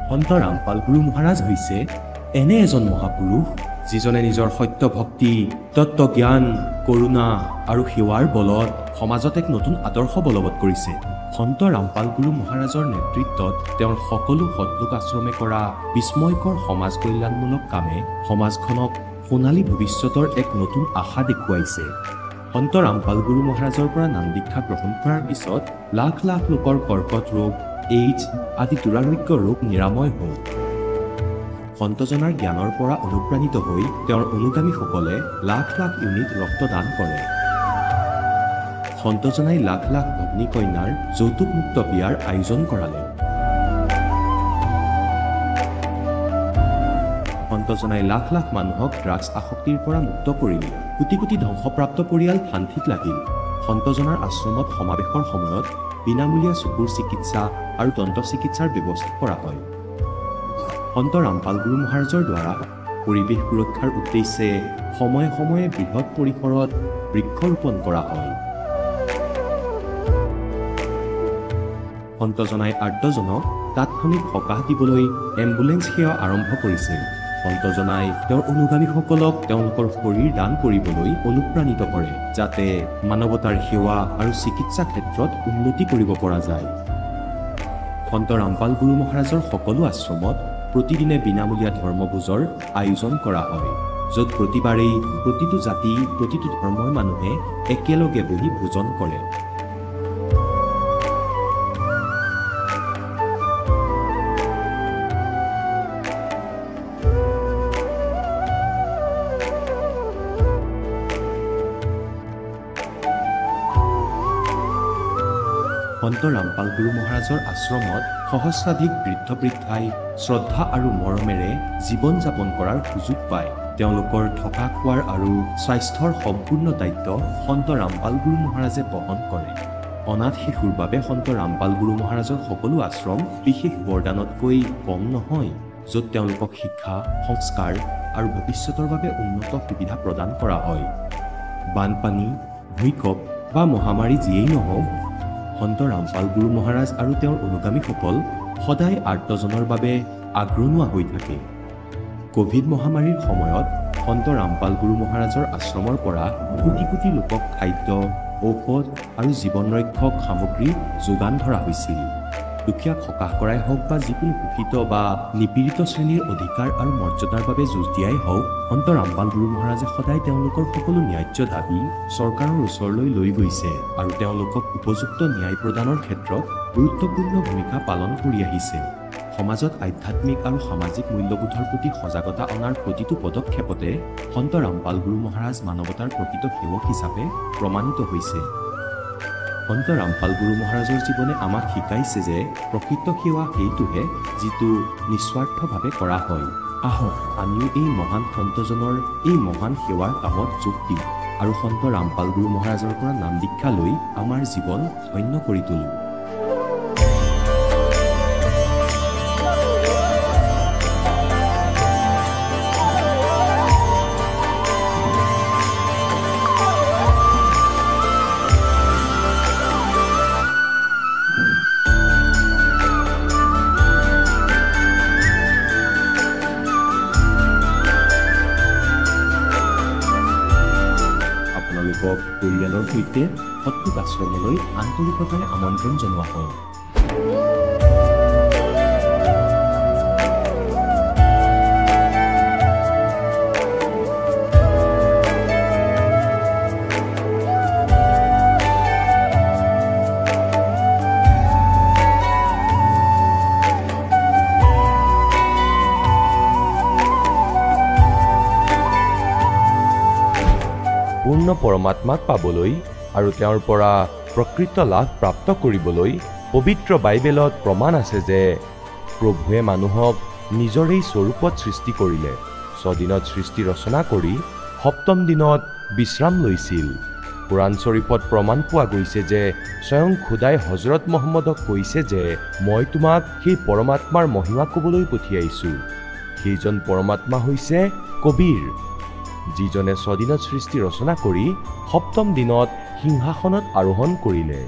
সন্ত ৰামপাল গুৰু মহাৰাজ হৈছে এনে এজন মহাপুৰুষ যিজনে নিজৰ সত্য ভক্তি, তত্ত্বজ্ঞান, কৰোণা আৰু সেৱাৰ বলত সমাজত এক নতুন আদৰ্শ বলবৎ কৰিছে। সন্ত ৰামপাল গুৰু মহাৰাজৰ নেতৃত্বত তেওঁৰ সকলো সৎলোক আশ্ৰমে কৰা বিস্ময়কৰ সমাজ কল্যাণমূলক কামে সমাজখনক সোণালী ভৱিষ্যতৰ এক নতুন আশা দেখুৱাইছে। সন্ত ৰামপাল গুৰু মহাৰাজৰ পৰা নাম দীক্ষা গ্ৰহণ কৰাৰ পিছত লাখ লাখ লোকৰ কৰ্কট ৰোগ, এইডছ আদি দুৰাৰোগ্য ৰোগ নিৰাময় হ'ল। সন্তজনাৰ জ্ঞানৰ পৰা অনুপ্ৰাণিত হৈ তেওঁৰ অনুগামীসকলে লাখ লাখ ইউনিট ৰক্তদান কৰে। সন্তজনাই লাখ লাখ ভগ্নী কন্যাৰ যৌতুকমুক্ত বিয়াৰ আয়োজন কৰালে। সন্তজনাই লাখ লাখ মানুহক ড্ৰাগছ আসক্তিৰ পৰা মুক্ত কৰিলে। কোটি কোটি ধ্বংসপ্ৰাপ্ত পৰিয়াল শান্তিত লাগিল। সন্তজনাৰ আশ্ৰমত সমাৱেশৰ সময়ত বিনামূলীয়া চকুৰ চিকিৎসা আৰু দন্ত চিকিৎসাৰ ব্যৱস্থা কৰা হয়। সন্ত ৰামপাল গুৰু মহাৰাজৰ দ্বাৰা পৰিৱেশ সুৰক্ষাৰ উদ্দেশ্যে সময়ে সময়ে বৃহৎ পৰিসৰত বৃক্ষৰোপণ কৰা হয়। সন্তজনাই আৰ্তজনক তাৎক্ষণিক সকাহ দিবলৈ এম্বুলেন্স সেৱা আৰম্ভ কৰিছিল। সন্তজনাই তেওঁৰ অনুগামীসকলক তেওঁলোকৰ শৰীৰ দান কৰিবলৈ অনুপ্ৰাণিত কৰে, যাতে মানৱতাৰ সেৱা আৰু চিকিৎসা ক্ষেত্ৰত উন্নতি কৰিব পৰা যায়। সন্ত ৰামপাল গুৰু মহাৰাজৰ সকলো আশ্ৰমত প্ৰতিদিনে বিনামূলীয়া ধৰ্মভোজৰ আয়োজন কৰা হয়, য'ত প্ৰতিবাৰেই প্ৰতিটো জাতি, প্ৰতিটো ধৰ্মৰ মানুহে একেলগে বহি ভোজন কৰে। সন্ত ৰামপাল গুৰু মহাৰাজৰ আশ্ৰমত সহস্ৰাধিক বৃদ্ধ বৃদ্ধাই শ্ৰদ্ধা আৰু মৰমেৰে জীৱন যাপন কৰাৰ সুযোগ পায়। তেওঁলোকৰ থকা খোৱাৰ আৰু স্বাস্থ্যৰ সম্পূৰ্ণ দায়িত্ব সন্ত ৰামপাল গুৰু মহাৰাজে বহন কৰে। অনাথ শিশুৰ বাবে সন্ত ৰামপাল গুৰু মহাৰাজৰ সকলো আশ্ৰম বিশেষ বৰদানতকৈ কম নহয়, য'ত তেওঁলোকক শিক্ষা, সংস্কাৰ আৰু ভৱিষ্যতৰ বাবে উন্নত সুবিধা প্ৰদান কৰা হয়। বানপানী, ভূঁইকঁপ বা মহামাৰী যিয়েই নহওক, সন্ত ৰামপাল গুৰু মহাৰাজ আৰু তেওঁৰ অনুগামীসকল সদায় আৰ্তজনৰ বাবে আগ্ৰনোৱা হৈ থাকে। কোভিড মহামাৰীৰ সময়ত সন্ত ৰামপাল গুৰু মহাৰাজৰ আশ্ৰমৰ পৰা কোটি কোটি লোকক খাদ্য, ঔষধ আৰু জীৱন ৰক্ষক সামগ্ৰী যোগান ধৰা হৈছিল। দুখীয়াক সকাহ কৰাই হওক বা যিকোনো শোষিত বা নিপীড়িত শ্ৰেণীৰ অধিকাৰ আৰু মৰ্যাদাৰ বাবে যুঁজ দিয়াই হওক, সন্ত ৰামপাল গুৰু মহাৰাজে সদায় তেওঁলোকৰ সকলো ন্যায্য দাবী চৰকাৰৰ ওচৰলৈ লৈ গৈছে আৰু তেওঁলোকক উপযুক্ত ন্যায় প্ৰদানৰ ক্ষেত্ৰত গুৰুত্বপূৰ্ণ ভূমিকা পালন কৰি আহিছে। সমাজত আধ্যাত্মিক আৰু সামাজিক মূল্যবোধৰ প্ৰতি সজাগতা অনাৰ প্ৰতিটো পদক্ষেপতে সন্ত ৰামপাল গুৰু মহাৰাজ মানৱতাৰ প্ৰকৃত সেৱক হিচাপে প্ৰমাণিত হৈছে। সন্ত ৰামপাল গুৰু মহাৰাজৰ জীৱনে আমাক শিকাইছে যে প্ৰকৃত সেৱা সেইটোহে যিটো নিস্বাৰ্থভাৱে কৰা হয়। আহক আমিও এই মহান সন্তজনৰ এই মহান সেৱাৰ কামত যোগ দিওঁ আৰু সন্ত ৰামপাল গুৰু মহাৰাজৰ পৰা নাম দীক্ষা লৈ আমাৰ জীৱন ধন্য কৰি তোলোঁ। পৰিয়ালৰ সৈতে সৎলোক আশ্ৰমলৈ আন্তৰিকতাৰে আমন্ত্ৰণ জনোৱা হয়। পূৰ্ণ পৰমাত্মাক পাবলৈ আৰু তেওঁৰ পৰা প্ৰকৃত লাভ প্ৰাপ্ত কৰিবলৈ পবিত্ৰ বাইবেলত প্ৰমাণ আছে যে প্ৰভুৱে মানুহক নিজৰেই স্বৰূপত সৃষ্টি কৰিলে, 6 দিনত সৃষ্টি ৰচনা কৰি 7ম দিনত বিশ্ৰাম লৈছিল। কুৰাণ শ্বৰীফত প্ৰমাণ পোৱা গৈছে যে স্বয়ং খুদাই হজৰত মহম্মদক কৈছে যে মই তোমাক সেই পৰমাত্মাৰ মহিমা ক'বলৈ পঠিয়াইছোঁ। সেইজন পৰমাত্মা হৈছে কবীৰ, যিজনে 6 দিনত সৃষ্টি ৰচনা কৰি 7ম দিনত সিংহাসনত আৰোহণ কৰিলে।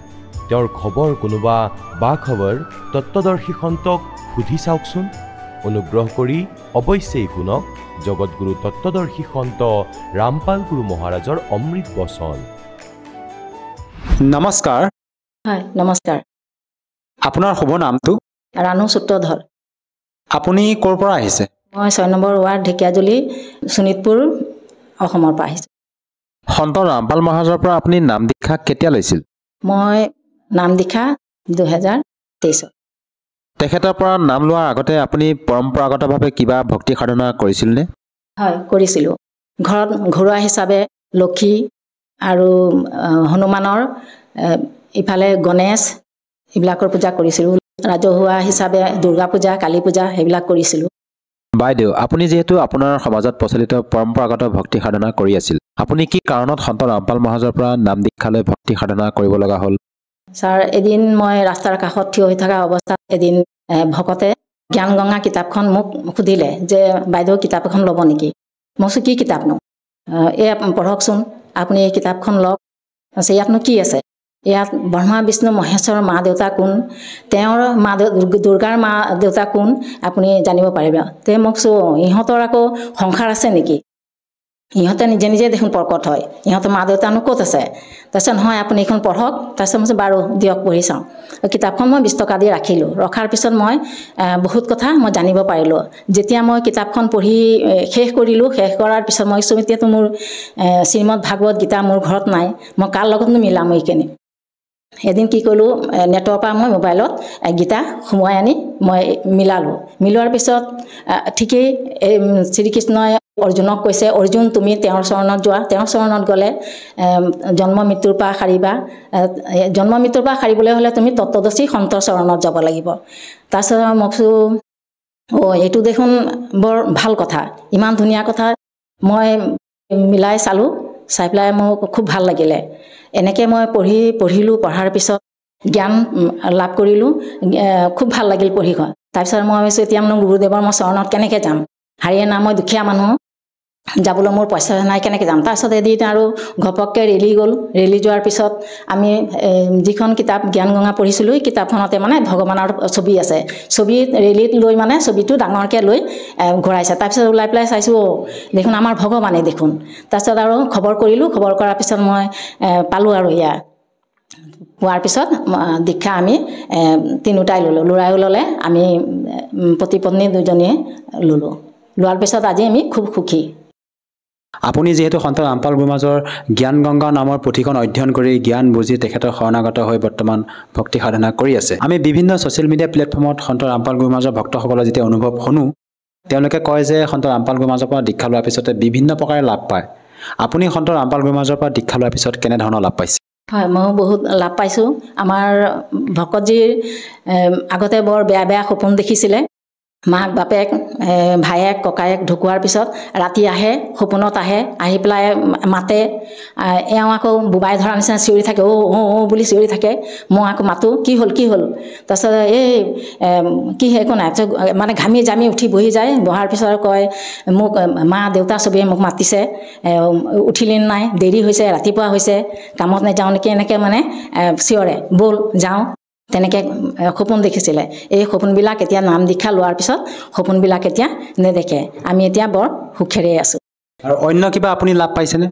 তেওঁৰ খবৰ কোনোবা বা খবৰ তত্ত্বদৰ্শী সন্তক সুধি চাওকচোন। অনুগ্ৰহ কৰি অৱশ্যেই শুনক জগতগুৰু তত্ত্বদৰ্শী সন্ত ৰামপাল গুৰু মহাৰাজৰ অমৃত বচন। নমস্কাৰ। হয়, নমস্কাৰ। আপোনাৰ শুভ নামটো? ৰাণু সূত্ৰধৰ। আপুনি ক'ৰ পৰা আহিছে? মই 6 নম্বৰ ৱাৰ্ড ঢেকিয়াজুলি শোণিতপুৰ অসমৰ পৰা আহিছোঁ। সন্ত ৰামপাল মহাৰাজৰ পৰা আপুনি নাম দীক্ষা কেতিয়া লৈছিল? মই নাম দীক্ষা 2023। তেখেতৰ পৰা নাম লোৱাৰ আগতে আপুনি পৰম্পৰাগতভাৱে কিবা ভক্তি সাধনা কৰিছিলনে? হয়, কৰিছিলোঁ। ঘৰত ঘৰুৱা হিচাপে লক্ষী আৰু হনুমানৰ, ইফালে গণেশ, এইবিলাকৰ পূজা কৰিছিলোঁ। ৰাজহুৱা হিচাপে দুৰ্গা পূজা, কালী পূজা সেইবিলাক কৰিছিলোঁ। বাইদেউ, আপুনি যিহেতু আপোনাৰ সমাজত প্ৰচলিত পৰম্পৰাগত ভক্তি সাধনা কৰি আছিল, আপুনি কি কাৰণত সন্ত ৰামপাল মহাৰাজৰ পৰা নাম দীক্ষা লৈ ভক্তি সাধনা কৰিব লগা হ'ল? ছাৰ, এদিন মই ৰাস্তাৰ কাষত থিয় হৈ থকা অৱস্থাত এদিন ভকতে জ্ঞান গংগা কিতাপখন মোক সুধিলে যে বাইদেউ কিতাপ এখন ল'ব নেকি? মই কৈছোঁ কি কিতাপনো? এয়া পঢ়কচোন, আপুনি এই কিতাপখন লওক। ইয়াতনো কি আছে? ইয়াত ব্ৰহ্মা বিষ্ণু মহেশ্বৰৰ মা দেউতা কোন, তেওঁৰ দুৰ্গাৰ মা দেউতা কোন, আপুনি জানিব পাৰিব। তে মোক ইহঁতৰ আকৌ সংসাৰ আছে নেকি? ইহঁতে নিজে নিজে দেখোন প্ৰকট হয়, ইহঁতৰ মা দেউতানো ক'ত আছে? তাৰপিছত নহয়, আপুনি এইখন পঢ়ক। তাৰপিছত মই বাৰু দিয়ক পঢ়ি চাওঁ। কিতাপখন মই 20 টকা দি ৰাখিলোঁ। ৰখাৰ পিছত মই বহুত কথা মই জানিব পাৰিলোঁ। যেতিয়া মই কিতাপখন পঢ়ি শেষ কৰিলোঁ, শেষ কৰাৰ পিছত মই কৈছোঁ এতিয়াতো মোৰ শ্ৰীমদ ভাগৱত গীতা মোৰ ঘৰত নাই, মই কাৰ লগতনো মিলাম এইখিনি? এদিন কি কৰিলোঁ, নেটৰ পৰা মই মোবাইলত গীতা সোমোৱাই আনি মই মিলালোঁ। মিলোৱাৰ পিছত ঠিকেই শ্ৰীকৃষ্ণই অৰ্জুনক কৈছে, অৰ্জুন তুমি তেওঁৰ চৰণত যোৱা, তেওঁৰ চৰণত গ'লে জন্ম মৃত্যুৰ পৰা সাৰিবা। জন্ম মৃত্যুৰ পৰা সাৰিবলৈ হ'লে তুমি তত্ত্বদৰ্শী সন্তৰ চৰণত যাব লাগিব। তাৰপিছত মই কৈছোঁ এইটো দেখোন বৰ ভাল কথা, ইমান ধুনীয়া কথা। মই মিলাই চালোঁ, চাই পেলাই মোৰ খুব ভাল লাগিলে। এনেকৈ মই পঢ়িলোঁ। পঢ়াৰ পিছত জ্ঞান লাভ কৰিলোঁ, খুব ভাল লাগিল পঢ়ি। তাৰপিছত মই ভাবিছোঁ এতিয়া মোৰ গুৰুদেৱৰ মই চৰণত কেনেকৈ যাম? হাৰিয়ানা, মই দুখীয়া মানুহ, যাবলৈ মোৰ পইচা নাই, কেনেকৈ যাম? তাৰপিছত এদিন আৰু ঘপককৈ ৰেলি গ'ল। ৰেলি যোৱাৰ পিছত আমি যিখন কিতাপ জ্ঞান গংগা পঢ়িছিলোঁ, এই কিতাপখনতে মানে ভগৱানৰ ছবি আছে। ছবিত ৰেলিত লৈ মানে ছবিটো ডাঙৰকৈ লৈ ঘূৰাইছে। তাৰপিছত ওলাই পেলাই চাইছোঁ দেখোন আমাৰ ভগৱানেই দেখোন। তাৰপিছত আৰু খবৰ কৰিলোঁ। খবৰ কৰাৰ পিছত মই পালোঁ আৰু এয়া পোৱাৰ পিছত দীক্ষা আমি তিনিওটাই ল'লোঁ। ল'ৰায়ো ল'লে, আমি পতি পত্নী দুজনীয়ে ল'লোঁ। লোৱাৰ পিছত আজি আমি খুব সুখী। আপুনি যিহেতু সন্ত ৰামপাল গুৰু মহাৰাজৰ জ্ঞান গংগা নামৰ পুথিখন অধ্যয়ন কৰি জ্ঞান বুজি তেখেতৰ শৰণাগত হৈ বৰ্তমান ভক্তি সাধনা কৰি আছে। আমি বিভিন্ন ছ'চিয়েল মিডিয়া প্লেটফৰ্মত সন্ত ৰামপাল গুৰু মহাৰাজৰ ভক্তসকলৰ যেতিয়া অনুভৱ শুনো, তেওঁলোকে কয় যে সন্ত ৰামপাল গুৰু মহাৰাজৰ পৰা দীক্ষা লোৱাৰ পিছতে বিভিন্ন প্ৰকাৰে লাভ পায়। আপুনি সন্ত ৰামপাল গুৰু মহাৰাজৰ পৰা দীক্ষা লোৱাৰ পিছত কেনেধৰণৰ লাভ পাইছে? হয়, ময়ো বহুত লাভ পাইছোঁ। আমাৰ ভকতজীৰ আগতে বৰ বেয়া বেয়া সপোন দেখিছিলে। মাক বাপেক ভায়েক ককায়েক ঢুকোৱাৰ পিছত ৰাতি আহে, সপোনত আহি পেলাই মাতে। এওঁ আকৌ বোবাই ধৰা নিচিনা চিঞৰি থাকে, অ' বুলি চিঞৰি থাকে। মই আকৌ মাতোঁ, কি হ'ল কি হ'ল? তাৰপিছত এই কি একো নাই, মানে ঘামি জামি উঠি বহি যায়। বহাৰ পিছত কয় মোক মা দেউতা চবেই মোক মাতিছে, উঠিলি নাই, দেৰি হৈছে, ৰাতিপুৱা হৈছে, কামত নাযাওঁ নেকি, এনেকৈ মানে চিঞৰে, ব'ল যাওঁ। তেনেকৈ সপোন দেখিছিলে। এই সপোনবিলাক এতিয়া নাম দীক্ষা লোৱাৰ পিছত সপোনবিলাক এতিয়া নেদেখে। আমি এতিয়া বৰ সুখেৰে আছোঁ। আৰু অন্য কিবা আপুনি লাভ পাইছেনে?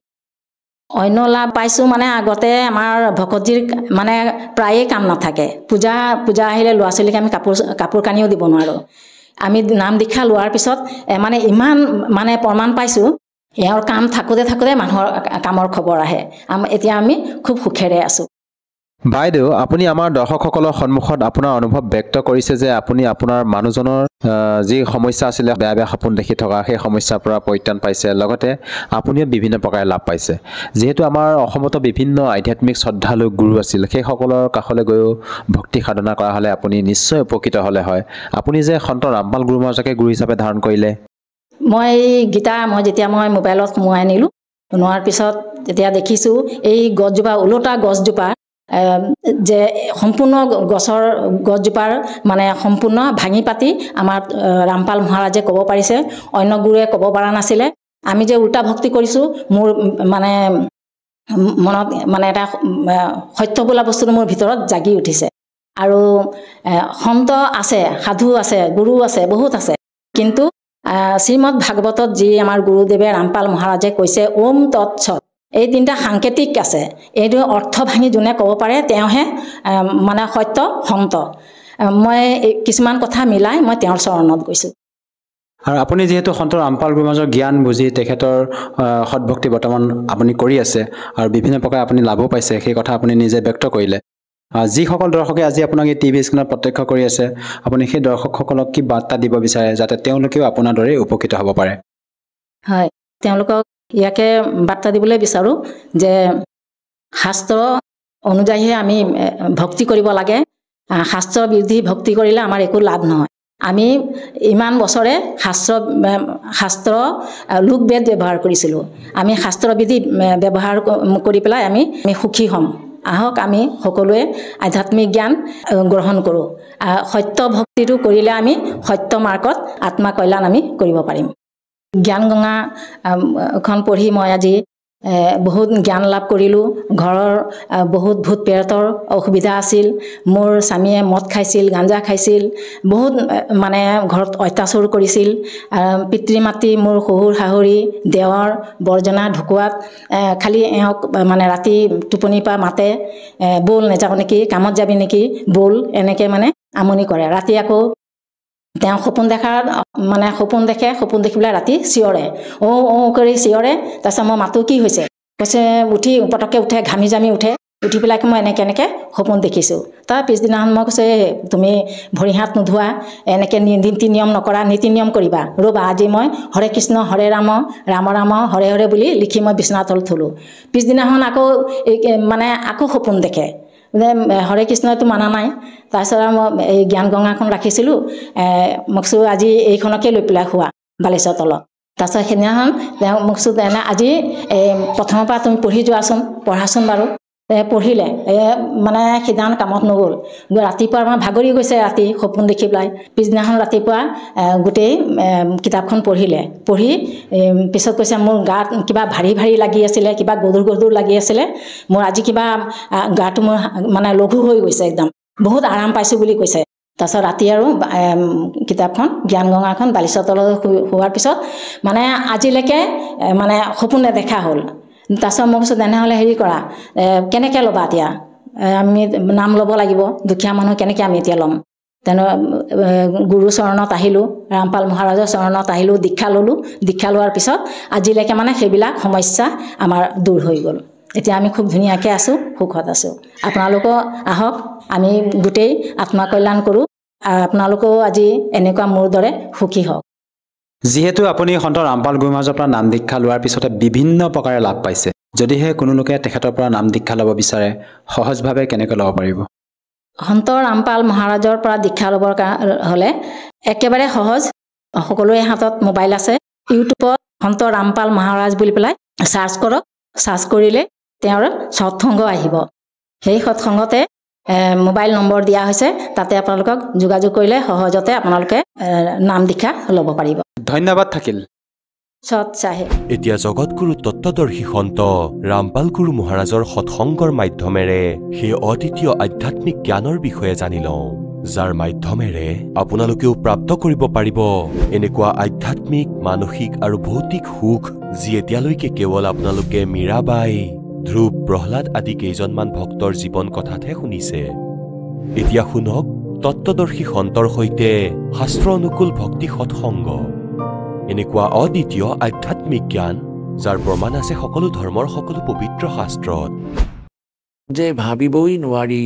অন্য লাভ পাইছোঁ মানে আগতে আমাৰ ভকতজীৰ মানে প্ৰায়ে কাম নাথাকে। পূজা আহিলে ল'ৰা ছোৱালীক আমি কাপোৰ কানিও দিব নোৱাৰোঁ। আমি নাম দীক্ষা লোৱাৰ পিছত মানে ইমান মানে প্ৰমাণ পাইছোঁ, এওঁৰ কাম থাকোঁতে মানুহৰ কামৰ খবৰ আহে। এতিয়া আমি খুব সুখেৰে আছোঁ। বাইদেউ, আপুনি আমাৰ দৰ্শকসকলৰ সন্মুখত আপোনাৰ অনুভৱ ব্যক্ত কৰিছে যে আপুনি আপোনাৰ মানুহজনৰ যি সমস্যা আছিলে, বেয়া বেয়া সপোন দেখি থকা, সেই সমস্যাৰ পৰা পৰিত্ৰাণ পাইছে। লগতে আপুনিও বিভিন্ন প্ৰকাৰে লাভ পাইছে। যিহেতু আমাৰ অসমতো বিভিন্ন আধ্যাত্মিক শ্ৰদ্ধালু গুৰু আছিল, সেইসকলৰ কাষলৈ গৈও ভক্তি সাধনা কৰা হ'লে আপুনি নিশ্চয় উপকৃত হ'লে হয়। আপুনি যে সন্ত ৰামপাল গুৰু মহাৰাজকে গুৰু হিচাপে ধাৰণ কৰিলে। মই গীতা যেতিয়া মই মোবাইলত সোমোৱাই আনিলোঁ, নোৱাৰ পিছত যেতিয়া দেখিছোঁ এই গছজোপা, ওলোটা গছজোপা যে সম্পূৰ্ণ গছজোপাৰ মানে সম্পূৰ্ণ ভাঙি পাতি আমাৰ ৰামপাল মহাৰাজে ক'ব পাৰিছে, অন্য গুৰুৱে ক'ব পৰা নাছিলে। আমি যে উল্টা ভক্তি কৰিছোঁ, মোৰ মানে মনত মানে এটা সত্য বোলা বস্তুটো মোৰ ভিতৰত জাগি উঠিছে। আৰু সন্ত আছে, সাধু আছে, গুৰু আছে, বহুত আছে। কিন্তু শ্ৰীমদ ভাগৱতত যি আমাৰ গুৰুদেৱে ৰামপাল মহাৰাজে কৈছে ওম তৎসৎ, এই তিনিটা সাংকেতিক আছে। এইটো অৰ্থ ভাঙি যোনে ক'ব পাৰে তেওঁহে মানে সত্য সন্ত। মই কিছুমান কথা মিলাই মই তেওঁৰ চৰণত গৈছোঁ। আৰু আপুনি যিহেতু সন্ত ৰামপাল গুৰু মহাৰাজৰ জ্ঞান বুজি তেখেতৰ সৎভক্তি বৰ্তমান আপুনি কৰি আছে আৰু বিভিন্ন প্ৰকাৰে আপুনি লাভো পাইছে, সেই কথা আপুনি নিজে ব্যক্ত কৰিলে। যিসকল দৰ্শকে আজি আপোনাক এই টিভি স্ক্ৰীণত প্ৰত্যক্ষ কৰি আছে, আপুনি সেই দৰ্শকসকলক কি বাৰ্তা দিব বিচাৰে যাতে তেওঁলোকেও আপোনাৰ দৰে উপকৃত হ'ব পাৰে? হয়, তেওঁলোকক ইয়াকে বাৰ্তা দিবলৈ বিচাৰোঁ যে শাস্ত্ৰ অনুযায়ীহে আমি ভক্তি কৰিব লাগে। শাস্ত্ৰ বিৰোধী ভক্তি কৰিলে আমাৰ একো লাভ নহয়। আমি ইমান বছৰে শাস্ত্ৰ লোকবেদ ব্যৱহাৰ কৰিছিলোঁ। আমি শাস্ত্ৰবিধি ব্যৱহাৰ কৰি পেলাই আমি সুখী হ'ম। আহক আমি সকলোৱে আধ্যাত্মিক জ্ঞান গ্ৰহণ কৰোঁ। সত্য ভক্তিটো কৰিলে আমি সত্য মাৰ্গত আত্মা কল্যাণ আমি কৰিব পাৰিম। জ্ঞান গংগা খন পঢ়ি মই আজি বহুত জ্ঞান লাভ কৰিলোঁ। ঘৰৰ বহুত ভূত প্ৰেতৰ অসুবিধা আছিল। মোৰ স্বামীয়ে মদ খাইছিল, গাঞ্জা খাইছিল, বহুত মানে ঘৰত অত্যাচাৰ কৰিছিল। পিতৃ মাতৃ মোৰ শহুৰ শাহুৰী দেৱৰ বৰ্জনা ঢুকুৱাত খালি এওঁক মানে ৰাতি টোপনিৰ পৰা মাতে, ব'ল নাযাওঁ নেকি, কামত যাবি নেকি, ব'ল, এনেকৈ মানে আমনি কৰে। ৰাতি আকৌ তেওঁ সপোন দেখে, সপোন দেখি পেলাই ৰাতি চিঞৰে, কৰি চিঞৰে। তাৰপিছত মই মাতো কি হৈছে, কৈছে উঠি পটককৈ উঠে, ঘামি জামি উঠে, উঠি পেলাই মই এনেকৈ সপোন দেখিছোঁ। তাৰ পিছদিনাখন মই কৈছে তুমি ভৰি হাত নোধোৱা, এনেকৈ নীতি নিয়ম নকৰা, নীতি নিয়ম কৰিবা, ৰ'বা আজি মই হৰে কৃষ্ণ হৰে ৰাম ৰাম ৰাম হৰে হৰে বুলি লিখি মই বিচনা তলত থলোঁ। পিছদিনাখন আকৌ সপোন দেখে, হৰে কৃষ্ণটো মানা নাই। তাৰপিছত আৰু মই এই জ্ঞান গংগাখন ৰাখিছিলোঁ, মই কৈছোঁ আজি এইখনকে লৈ পেলাই শোৱা বালিচৰ তলত। তাৰপিছত সেইদিনাখন তেওঁ মোক কৈছোঁ আজি প্ৰথমৰ পৰা তুমি পঢ়ি যোৱাচোন, পঢ়াচোন বাৰু। পঢ়িলে মানে সিদিনাখন কামত নগ'ল। ৰাতিপুৱা আমাৰ ভাগৰি গৈছে ৰাতি সপোন দেখি পেলাই। পিছদিনাখন ৰাতিপুৱা গোটেই কিতাপখন পঢ়ি পিছত কৈছে মোৰ গাত কিবা ভাৰী ভাৰী লাগি আছিলে, কিবা গধুৰ গধুৰ লাগি আছিলে, মোৰ আজি কিবা গাটো মোৰ মানে লঘু হৈ গৈছে, একদম বহুত আৰাম পাইছোঁ বুলি কৈছে। তাৰপিছত ৰাতি আৰু কিতাপখন জ্ঞান গংগাখন বালিচৰ তলত শোৱাৰ পিছত মানে আজিলৈকে মানে সপোন নেদেখা হ'ল। তাৰপিছত মই কৈছোঁ তেনেহ'লে হেৰি কৰা, কেনেকৈ ল'বা এতিয়া, আমি নাম ল'ব লাগিব, দুখীয়া মানুহ কেনেকৈ আমি এতিয়া ল'ম। গুৰু চৰণত আহিলোঁ, ৰামপাল মহাৰাজৰ চৰণত আহিলোঁ, দীক্ষা ল'লোঁ। দীক্ষা লোৱাৰ পিছত আজিলৈকে মানে সেইবিলাক সমস্যা আমাৰ দূৰ হৈ গ'ল। এতিয়া আমি খুব ধুনীয়াকৈ আছোঁ, সুখত আছোঁ। আপোনালোকো আহক, আমি গোটেই আত্মা কল্যাণ কৰোঁ। আপোনালোকেও আজি এনেকুৱা মোৰ দৰে সুখী হওক। যিহেতু আপুনি সন্ত ৰামপাল গুৰু মহাৰাজৰ পৰা নাম দীক্ষা লোৱাৰ পিছতে বিভিন্ন প্ৰকাৰে লাভ পাইছে, যদিহে কোনো লোকে তেখেতৰ পৰা নাম দীক্ষা ল'ব বিচাৰে সহজভাৱে কেনেকৈ ল'ব পাৰিব? সন্ত ৰামপাল মহাৰাজৰ পৰা দীক্ষা ল'বৰ হ'লে একেবাৰে সহজ। সকলোৰে হাতত মোবাইল আছে। ইউটিউবত সন্ত ৰামপাল মহাৰাজ বুলি পেলাই চাৰ্চ কৰক। চাৰ্চ কৰিলে তেওঁৰ সৎসংগ আহিব। সেই সৎসংগতে মোবাইল নম্বৰ দিয়া হৈছে, তাতে আপোনালোকক যোগাযোগ কৰিলে সহজতে আপোনালোকে নাম দীক্ষা ল'ব পাৰিব। ধন্যবাদ থাকিল। সৎ চাহেব। এতিয়া জগতগুৰু তত্ত্বদৰ্শী সন্ত ৰামপাল গুৰু মহাৰাজৰ সৎসংগৰ মাধ্যমেৰে সেই অদ্বিতীয় আধ্যাত্মিক জ্ঞানৰ বিষয়ে জানি লওঁ, যাৰ মাধ্যমেৰে আপোনালোকেও প্ৰাপ্ত কৰিব পাৰিব এনেকুৱা আধ্যাত্মিক, মানসিক আৰু ভৌতিক সুখ যি এতিয়ালৈকে কেৱল আপোনালোকে মীৰাবাই, ধ্ৰুৱ, প্ৰহ্লাদ আদি কেইজনমান ভক্তৰ জীৱন কথাতহে শুনিছে। এতিয়া শুনক তত্ত্বদৰ্শী সন্তৰ সৈতে শাস্ত্ৰ অনুকূল ভক্তি সৎসংগ, এনেকুৱা অদ্বিতীয় আধ্যাত্মিক জ্ঞান যাৰ প্ৰমাণ আছে সকলো ধৰ্মৰ সকলো পবিত্ৰ শাস্ত্ৰত। যে ভাবিবই নোৱাৰি,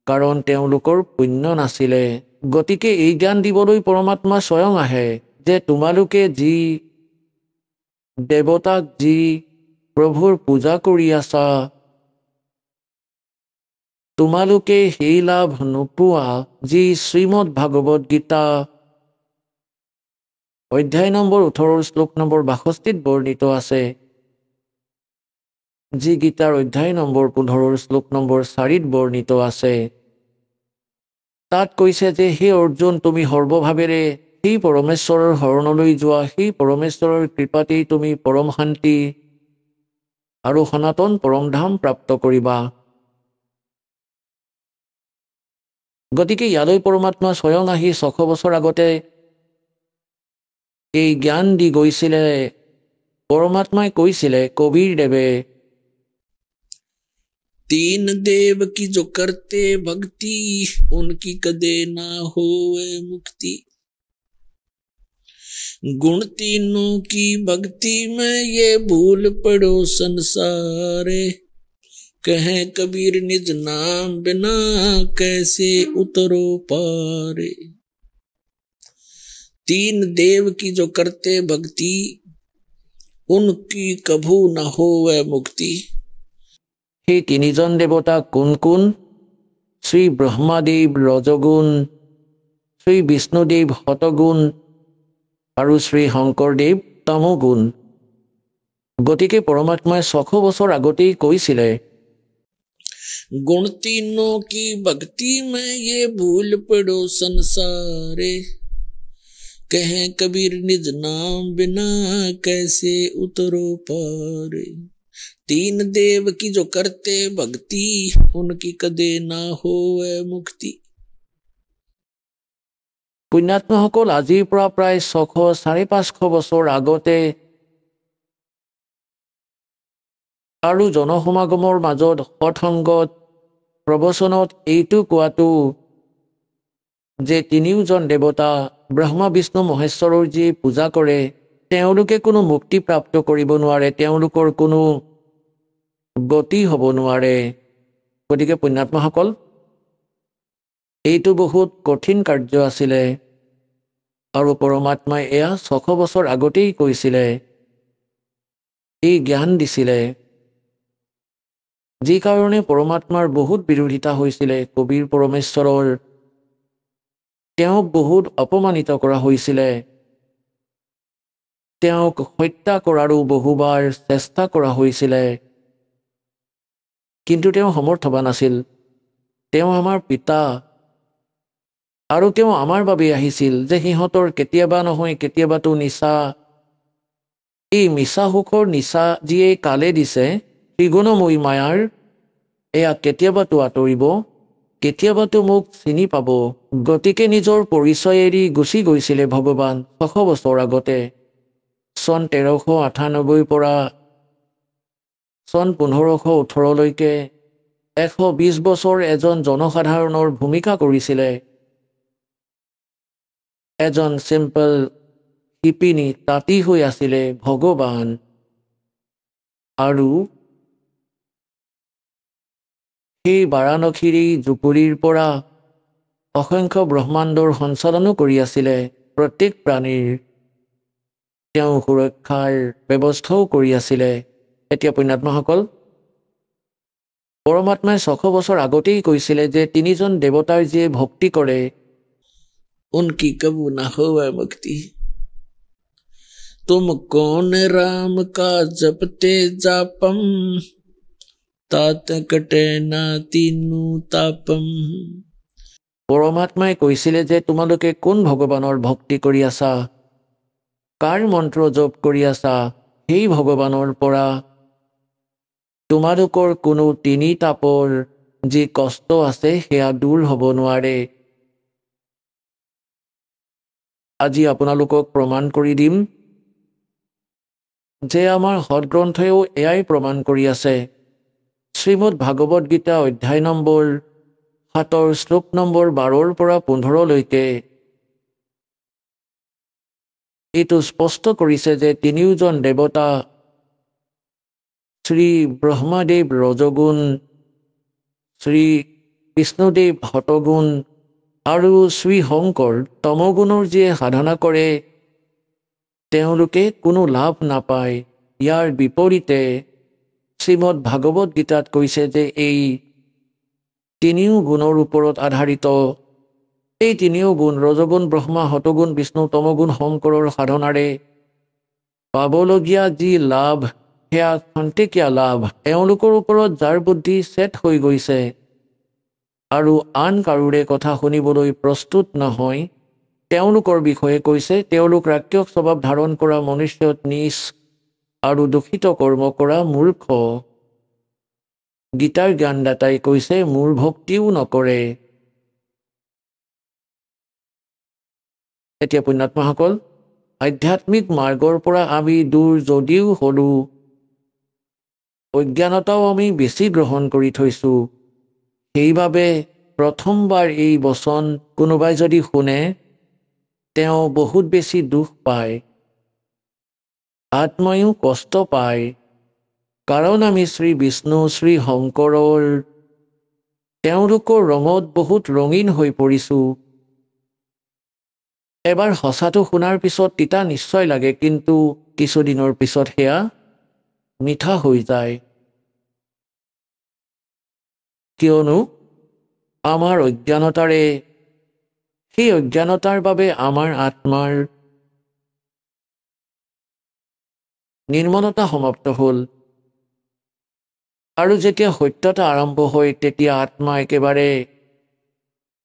কাৰণ তেওঁলোকৰ পুণ্য নাছিলে। গতিকে এই জ্ঞান দিবলৈ পৰমাত্মা স্বয়ং আহে যে তোমালোকে যি দেৱতাক, যি প্ৰভুৰ পূজা কৰি আছা, তোমালোকে সেই লাভ নোপোৱা যি শ্ৰীমদ ভাগৱত গীতা অধ্যায় নম্বৰ 18 শ্লোক নম্বৰ 62 বৰ্ণিত আছে, যি গীতাৰ অধ্যায় নম্বৰ 15 শ্লোক নম্বৰ 4 বৰ্ণিত আছে। তাত কৈছে যে হে অৰ্জুন, তুমি সৰ্বভাৱেৰে সেই পৰমেশ্বৰৰ শৰণলৈ যোৱা, সেই পৰমেশ্বৰৰ কৃপাতেই তুমি পৰম শান্তি আৰু সনাতন পৰমধাম প্ৰাপ্ত কৰিবা। গতিকে ইয়ালৈ পৰমাত্মা স্বয়ং আহি 600 বছৰ আগতে এই জ্ঞান দি গৈছিলে পৰমাত্মাই কৈছিলে কবীৰদেৱে, तीन देव की जो करते भक्ति उनकी कदे ना होवे मुक्ति। गुण तीनों की भक्ति में ये भूल पड़ो संसारे, कहें कबीर निज नाम बिना कैसे उतरो पारे। तीन देव की जो करते भक्ति उनकी कभू न होवे मुक्ति। সেই তিনিজন দেৱতা কোন কোন? শ্ৰী ব্ৰহ্মাদেৱ ৰজগুণ, শ্ৰী বিষ্ণুদেৱ শতগুণ আৰু শ্ৰী শংকৰদেৱ তমগুণ। গতিকে পৰমাত্মাই 600 বছৰ আগতেই কৈছিলে, गुण तीनों की भक्ति में ये भूल पड़ो संसारे, कहें कबीर निज नाम बिना कैसे उतरो पारे। तीन देव की जो करते भक्ति उनकी कदे ना होवे मुक्ति। পুণ্যাত্মাসকল আজিৰ পৰা প্ৰায় 600-550 বছৰ আগতে আৰু জনসমাগমৰ মাজত সৎসংগত প্ৰবচনত এইটো কোৱাটো যে তিনিওজন দেৱতা ব্ৰহ্মা বিষ্ণু মহেশ্বৰৰ যি পূজা কৰে তেওঁলোকে কোনো মুক্তি প্ৰাপ্ত কৰিব নোৱাৰে, তেওঁলোকৰ কোনো গতি হ'ব নোৱাৰে। গতিকে পুণ্যাত্মাসকল এইটো বহুত কঠিন কাৰ্য আছিলে আৰু পৰমাত্মাই এয়া 600 বছৰ আগতেই কৈছিলে, এই জ্ঞান দিছিলে। যি কাৰণে পৰমাত্মাৰ বহুত বিৰোধিতা হৈছিলে, কবীৰ পৰমেশ্বৰৰ তেওঁক বহুত অপমানিত কৰা হৈছিলে, তেওঁক হত্যা কৰাৰো বহুবাৰ চেষ্টা কৰা হৈছিলে, কিন্তু তেওঁ সমৰ্থবান আছিল। তেওঁ আমাৰ পিতা আৰু তেওঁ আমাৰ বাবে আহিছিল যে সিহঁতৰ কেতিয়াবা নহয় কেতিয়াবাতো নিচা, এই মিছা সুখৰ নিচা যিয়ে কালে দিছে ত্ৰিগুণময়ী মায়াৰ, এয়া কেতিয়াবাতো আঁতৰিব, কেতিয়াবাতো মোক চিনি পাব। গতিকে নিজৰ পৰিচয় এৰি গুচি গৈছিলে ভগৱান 600 বছৰ আগতে। চন 1398 পৰা চন 1518লৈকে 120 বছৰ এজন জনসাধাৰণৰ ভূমিকা কৰিছিলে। এজন চিম্পল শিপিনী তাঁতী হৈ আছিলে ভগৱান, আৰু সেই বাৰাণসীৰ জুপুৰীৰ পৰা অসংখ্য ব্ৰহ্মাণ্ডৰ সঞ্চালনো কৰি আছিলে। প্ৰত্যেক প্ৰাণীৰ তেওঁ সুৰক্ষাৰ ব্যৱস্থাও কৰি আছিলে। এতিয়া পুণ্যাত্মাসকল পৰমাত্মাই 600 বছৰ আগতেই কৈছিলে যে তিনিজন দেৱতাৰ যিয়ে ভক্তি কৰে उनकी कबू न होवे मुक्ति। तुम कौन राम का जपते जापम, तात कटे ना तीनू तापम। পৰমাত্মাই কৈছিলে যে তোমালোকে কোন ভগৱানৰ ভক্তি কৰি আছা, কাৰ মন্ত্ৰ জপ কৰি আছা, সেই ভগৱানৰ পৰা তোমালোকৰ কোনো তিনি তাপৰ যি কষ্ট আছে সেয়া দূৰ হ'ব নোৱাৰে। আজি আপোনালোকক প্ৰমাণ কৰি দিম যে আমাৰ সৎগ্ৰন্থয়েও এয়াই প্ৰমাণ কৰি আছে। শ্ৰীমদ ভাগৱত গীতা অধ্যায় নম্বৰ 7 শ্লোক নম্বৰ 12 পৰা 15লৈকে এইটো স্পষ্ট কৰিছে যে তিনিওজন দেৱতা শ্ৰী ব্ৰহ্মাদেৱ ৰজগুণ, শ্ৰী বিষ্ণুদেৱ শতগুণ আৰু শ্ৰী শংকৰ তমগুণৰ যিয়ে সাধনা কৰে তেওঁলোকে কোনো লাভ নাপায়। ইয়াৰ বিপৰীতে শ্ৰীমদ ভাগৱত গীতাত কৈছে যে এই তিনিও গুণৰ ওপৰত আধাৰিত, এই তিনিও গুণ ৰজগুণ ব্ৰহ্মা শতগুণ বিষ্ণু তমগুণ শংকৰৰ সাধনাৰে পাবলগীয়া যি লাভ সেয়া খন্তেকীয়া লাভ। এওঁলোকৰ ওপৰত যাৰ বুদ্ধি ছেট হৈ গৈছে আৰু আন কাৰোৰে কথা শুনিবলৈ প্ৰস্তুত নহয়, তেওঁলোকৰ বিষয়ে কৈছে তেওঁলোক ৰাক্ষস স্বভাৱ ধাৰণ কৰা মনুষ্যত নীচ আৰু দূষিত কৰ্ম কৰা মূৰ্খ। গীতাৰ জ্ঞানদাতাই কৈছে মোৰ ভক্তিও নকৰে। এতিয়া পুণ্যাত্মাসকল আধ্যাত্মিক মাৰ্গৰ পৰা আমি দূৰ যদিও হলো অজ্ঞানতাও আমি বেছি গ্ৰহণ কৰি থৈছোঁ সেইবাবে প্ৰথমবাৰ এই বচন কোনোবাই যদি শুনে তেওঁ বহুত বেছি দুখ পায় আত্মায়ো কষ্ট পায় কাৰণ আমি শ্ৰী বিষ্ণু শ্ৰী শংকৰৰ তেওঁলোকৰ ৰঙত বহুত ৰঙীন হৈ পৰিছোঁ এবাৰ সঁচাটো শুনাৰ পিছত তিতা নিশ্চয় লাগে কিন্তু কিছুদিনৰ পিছত সেয়া মিঠা হৈ যায় কিয়নো আমাৰ অজ্ঞানতাৰে সেই অজ্ঞানতাৰ বাবে আমাৰ আত্মাৰ নিৰ্মলতা সমাপ্ত হ'ল আৰু যেতিয়া সত্যতা আৰম্ভ হয় তেতিয়া আত্মা একেবাৰে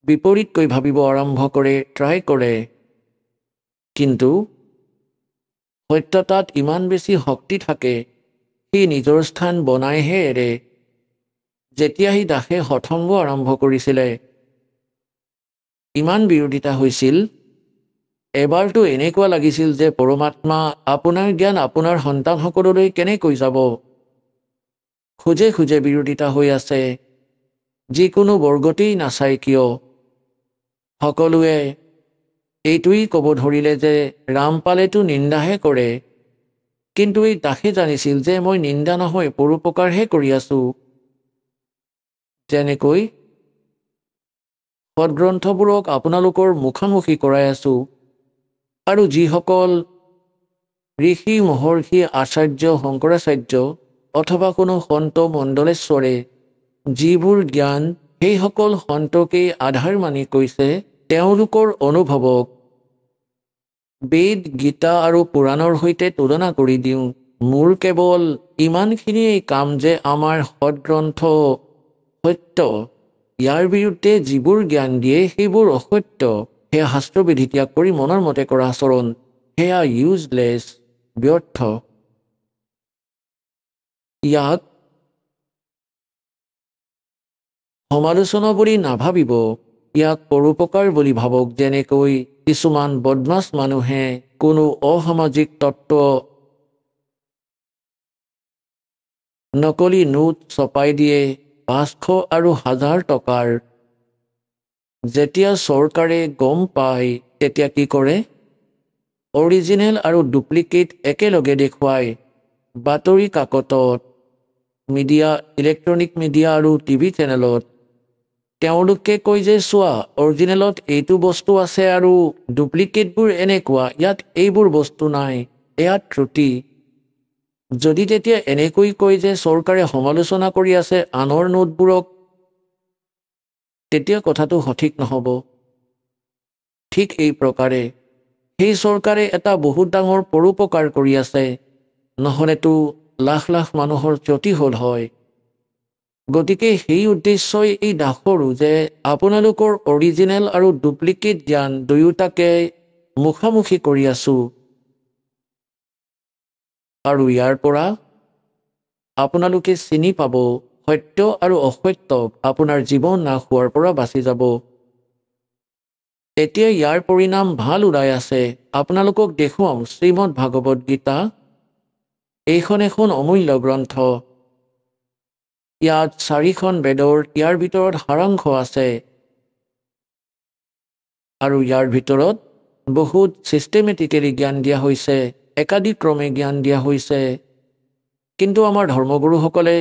বিপৰীতকৈ ভাবিব আৰম্ভ কৰে ট্ৰাই কৰে কিন্তু সত্যতাত ইমান বেছি শক্তি থাকে সি নিজৰ স্থান বনাইহে এৰে যেতিয়া সি দাসে হঠংগ আৰম্ভ কৰিছিলে ইমান বিৰোধিতা হৈছিল এবাৰতো এনেকুৱা লাগিছিল যে পৰমাত্মা আপোনাৰ জ্ঞান আপোনাৰ সন্তানসকললৈ কেনেকৈ যাব খোজে খোজে বিৰোধিতা হৈ আছে যিকোনো বৰ্গতেই নাচায় কিয় সকলোৱে এইটোৱেই ক'ব ধৰিলে যে ৰামপালেতো নিন্দাহে কৰে কিন্তু এই দাসে জানিছিল যে মই নিন্দা নহয় পৰোপকাৰহে কৰি আছোঁ যেনেকৈ সৎগ্ৰন্থবোৰক আপোনালোকৰ মুখামুখি কৰাই আছোঁ আৰু যিসকল ঋষি মহৰ্ষি আচাৰ্য শংকৰাচাৰ্য অথবা কোনো সন্ত মণ্ডলেশ্বৰে যিবোৰ জ্ঞান সেইসকল সন্তকেই আধাৰ মানি কৈছে তেওঁলোকৰ অনুভৱক বেদ গীতা আৰু পুৰাণৰ সৈতে তুলনা কৰি দিওঁ মোৰ কেৱল ইমানখিনিয়েই কাম যে আমাৰ সৎগ্ৰন্থ সত্য ইয়াৰ বিৰুদ্ধে যিবোৰ জ্ঞান দিয়ে সেইবোৰ অসত্য সেয়া শাস্ত্ৰবিধি ত্যাগ কৰি মনৰ মতে কৰা আচৰণ সেয়া ইউজলেছ ব্যৰ্থ ইয়াক সমালোচনা বুলি নাভাবিব ইয়াক পৰোপকাৰ বুলি ভাবক যেনেকৈ কিছুমান বদমাছ মানুহে কোনো অসামাজিক তত্ত্ব নকলি নোট ছপাই দিয়ে 500 আৰু 1000 টকাৰ যেতিয়া চৰকাৰে গম পায় তেতিয়া কি কৰে অৰিজিনেল আৰু ডুপ্লিকেট একেলগে দেখুৱায় বাতৰি কাকতত মিডিয়া ইলেক্ট্ৰনিক মিডিয়া আৰু টিভি চেনেলত তেওঁলোকে কয় যে চোৱা অৰিজিনেলত এইটো বস্তু আছে আৰু ডুপ্লিকেটবোৰ এনেকুৱা ইয়াত এইবোৰ বস্তু নাই এয়া ত্ৰুটি যদি তেতিয়া এনেকৈ কয় যে চৰকাৰে সমালোচনা কৰি আছে আনৰ নোটবোৰক তেতিয়া কথাটো সঠিক নহ'ব ঠিক এই প্ৰকাৰে সেই চৰকাৰে এটা বহুত ডাঙৰ পৰোপকাৰ কৰি আছে নহ'লেতো লাখ লাখ মানুহৰ ক্ষতি হ'ল হয় গতিকে সেই উদ্দেশ্যই এই দাসৰো যে আপোনালোকৰ অৰিজিনেল আৰু ডুপ্লিকেট জ্ঞান দুয়োটাকে মুখামুখি কৰি আছোঁ আৰু ইয়াৰ পৰা আপোনালোকে চিনি পাব সত্য আৰু অসত্যক আপোনাৰ জীৱন নাশ হোৱাৰ পৰা বাচি যাব এতিয়া ইয়াৰ পৰিণাম ভাল ওলাই আছে আপোনালোকক দেখুৱাম শ্ৰীমদ ভাগৱত গীতা এইখন এখন অমূল্য গ্ৰন্থ ইয়াত 4খন বেদৰ ইয়াৰ ভিতৰত সাৰাংশ আছে আৰু ইয়াৰ ভিতৰত বহুত চিষ্টেমেটিকেলি জ্ঞান দিয়া হৈছে একাধিক্ৰমে জ্ঞান দিয়া হৈছে কিন্তু আমাৰ ধৰ্মগুৰুসকলে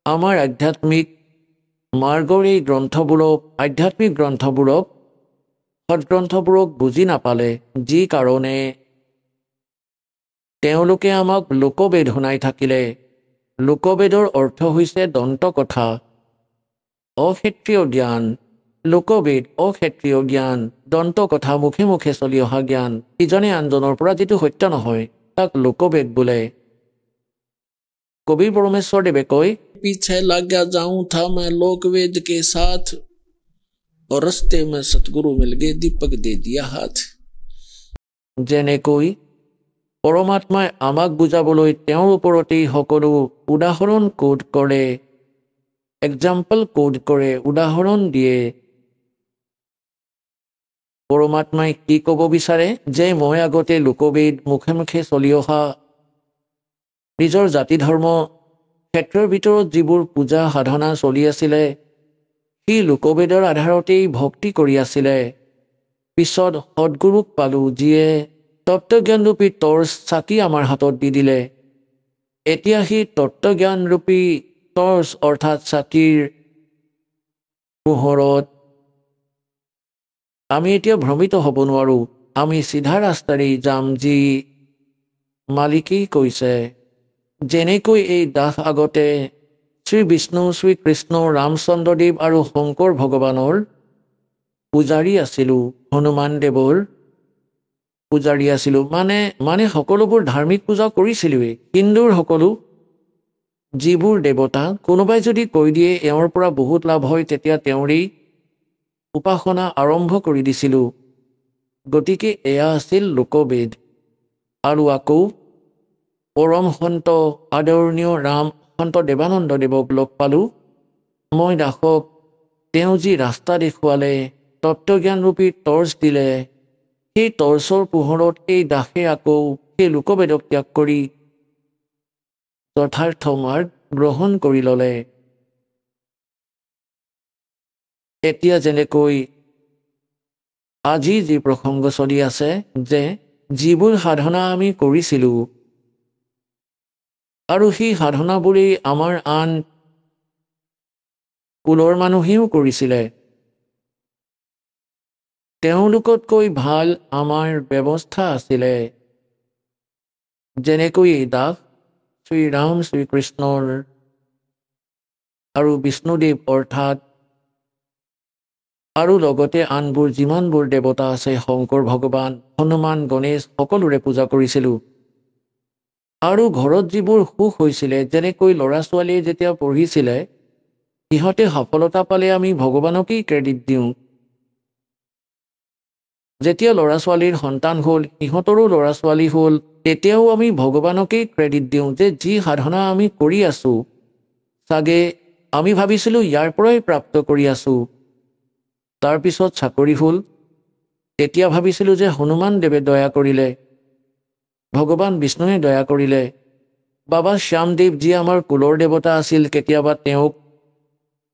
আমাৰ আধ্যাত্মিক মাৰ্গৰ এই গ্ৰন্থবোৰক আধ্যাত্মিক গ্ৰন্থবোৰক সৎগ্ৰন্থবোৰক বুজি নাপালে যি কাৰণে তেওঁলোকে আমাক লোকবেদ শুনাই থাকিলে লোকবেদৰ অৰ্থ হৈছে দন্ত কথা অক্ষেত্ৰীয় জ্ঞান লোকবেদ অক্ষেত্ৰীয় জ্ঞান দন্ত কথা মুখে মুখে চলি অহা জ্ঞান ইজনে আনজনৰ পৰা যিটো সত্য নহয় তাক লোকবেদ বোলে কবিৰ পৰমেশ্বৰদেৱে কয় पीछे लग गया जाऊं था मैं लोकवेद के साथ और रस्ते में सतगुरु मिल गए दीपक दे दिया हाथ যেনেকৈ পৰমাত্মাই আমাক বুজাবলৈ তেওঁৰ ওপৰতেই সকলো উদাহৰণ কোড কৰে এক্সাম্পল কোড কৰে উদাহৰণ দিয়ে পৰমাত্মাই কি ক'ব বিচাৰে যে মই আগতে লোকবেদ মুখে মুখে চলি অহা নিজৰ জাতি ধৰ্ম ক্ষেত্ৰৰ ভিতৰত যিবোৰ পূজা সাধনা চলি আছিলে সেই লোকবেদৰ আধাৰতেই ভক্তি কৰি আছিলে। পিছত সদগুৰুক পালোঁ যিয়ে তত্ত্বজ্ঞানৰূপী টৰ্চ চাকি আমাৰ হাতত দি দিলে। এতিয়া সেই তত্ত্বজ্ঞানৰূপী টৰ্চ অৰ্থাৎ চাকিৰ পোহৰত আমি এতিয়া ভ্ৰমিত হ'ব নোৱাৰোঁ। আমি চিধা ৰাস্তাৰেই যাম যি মালিকেই কৈছে। যেনেকৈ এই দাস আগতে শ্ৰী বিষ্ণু শ্ৰীকৃষ্ণ ৰামচন্দ্ৰদেৱ আৰু শংকৰ ভগৱানৰ পূজাৰী আছিলোঁ, হনুমান দেৱৰ পূজাৰী আছিলোঁ, মানে সকলোবোৰ ধাৰ্মিক পূজা কৰিছিলোঁৱেই। হিন্দুৰ সকলো যিবোৰ দেৱতা কোনোবাই যদি কৈ দিয়ে এওঁৰ পৰা বহুত লাভ হয় তেতিয়া তেওঁৰেই উপাসনা আৰম্ভ কৰি দিছিলোঁ। গতিকে এয়া আছিল লোকবেদ। আৰু আকৌ পৰম সন্ত আদৰণীয় ৰাম সন্ত দেৱানন্দ দেৱক লগ পালোঁ। মই দাসক তেওঁ যি ৰাস্তা দেখুৱালে, তত্ত্বজ্ঞানৰূপী টৰ্চ দিলে, সেই টৰ্চৰ পোহৰত এই দাসে আকৌ সেই লোকবেদক ত্যাগ কৰি যথাৰ্থ মাৰ্গ গ্ৰহণ কৰি ল'লে। এতিয়া যেনেকৈ আজি যি প্ৰসংগ চলি আছে যে যিবোৰ সাধনা আমি কৰিছিলোঁ আৰু সেই সাধনাবোৰেই আমাৰ আন কুলৰ মানুহেও কৰিছিলে, তেওঁলোকতকৈ ভাল আমাৰ ব্যৱস্থা আছিলে। যেনেকৈ এই দাস শ্ৰীৰাম শ্ৰীকৃষ্ণৰ আৰু বিষ্ণুদেৱ অৰ্থাৎ আৰু লগতে আনবোৰ যিমানবোৰ দেৱতা আছে শংকৰ ভগৱান হনুমান গণেশ সকলোৰে পূজা কৰিছিলোঁ। আৰু ঘৰত যিবোৰ সুখ হৈছিলে, যেনেকৈ ল'ৰা ছোৱালীয়ে যেতিয়া পঢ়িছিলে সিহঁতে সফলতা পালে আমি ভগৱানকেই ক্ৰেডিট দিওঁ। যেতিয়া ল'ৰা ছোৱালীৰ সন্তান হ'ল, সিহঁতৰো ল'ৰা ছোৱালী হ'ল, তেতিয়াও আমি ভগৱানকেই ক্ৰেডিট দিওঁ যে যি সাধনা আমি কৰি আছোঁ চাগে আমি ভাবিছিলোঁ ইয়াৰ পৰাই প্ৰাপ্ত কৰি আছোঁ। তাৰপিছত চাকৰি হ'ল, তেতিয়া ভাবিছিলোঁ যে হনুমান দেৱে দয়া কৰিলে, ভগৱান বিষ্ণুৱে দয়া কৰিলে, বাবা শ্যামদেৱ যি আমাৰ কুলৰ দেৱতা আছিল কেতিয়াবা তেওঁক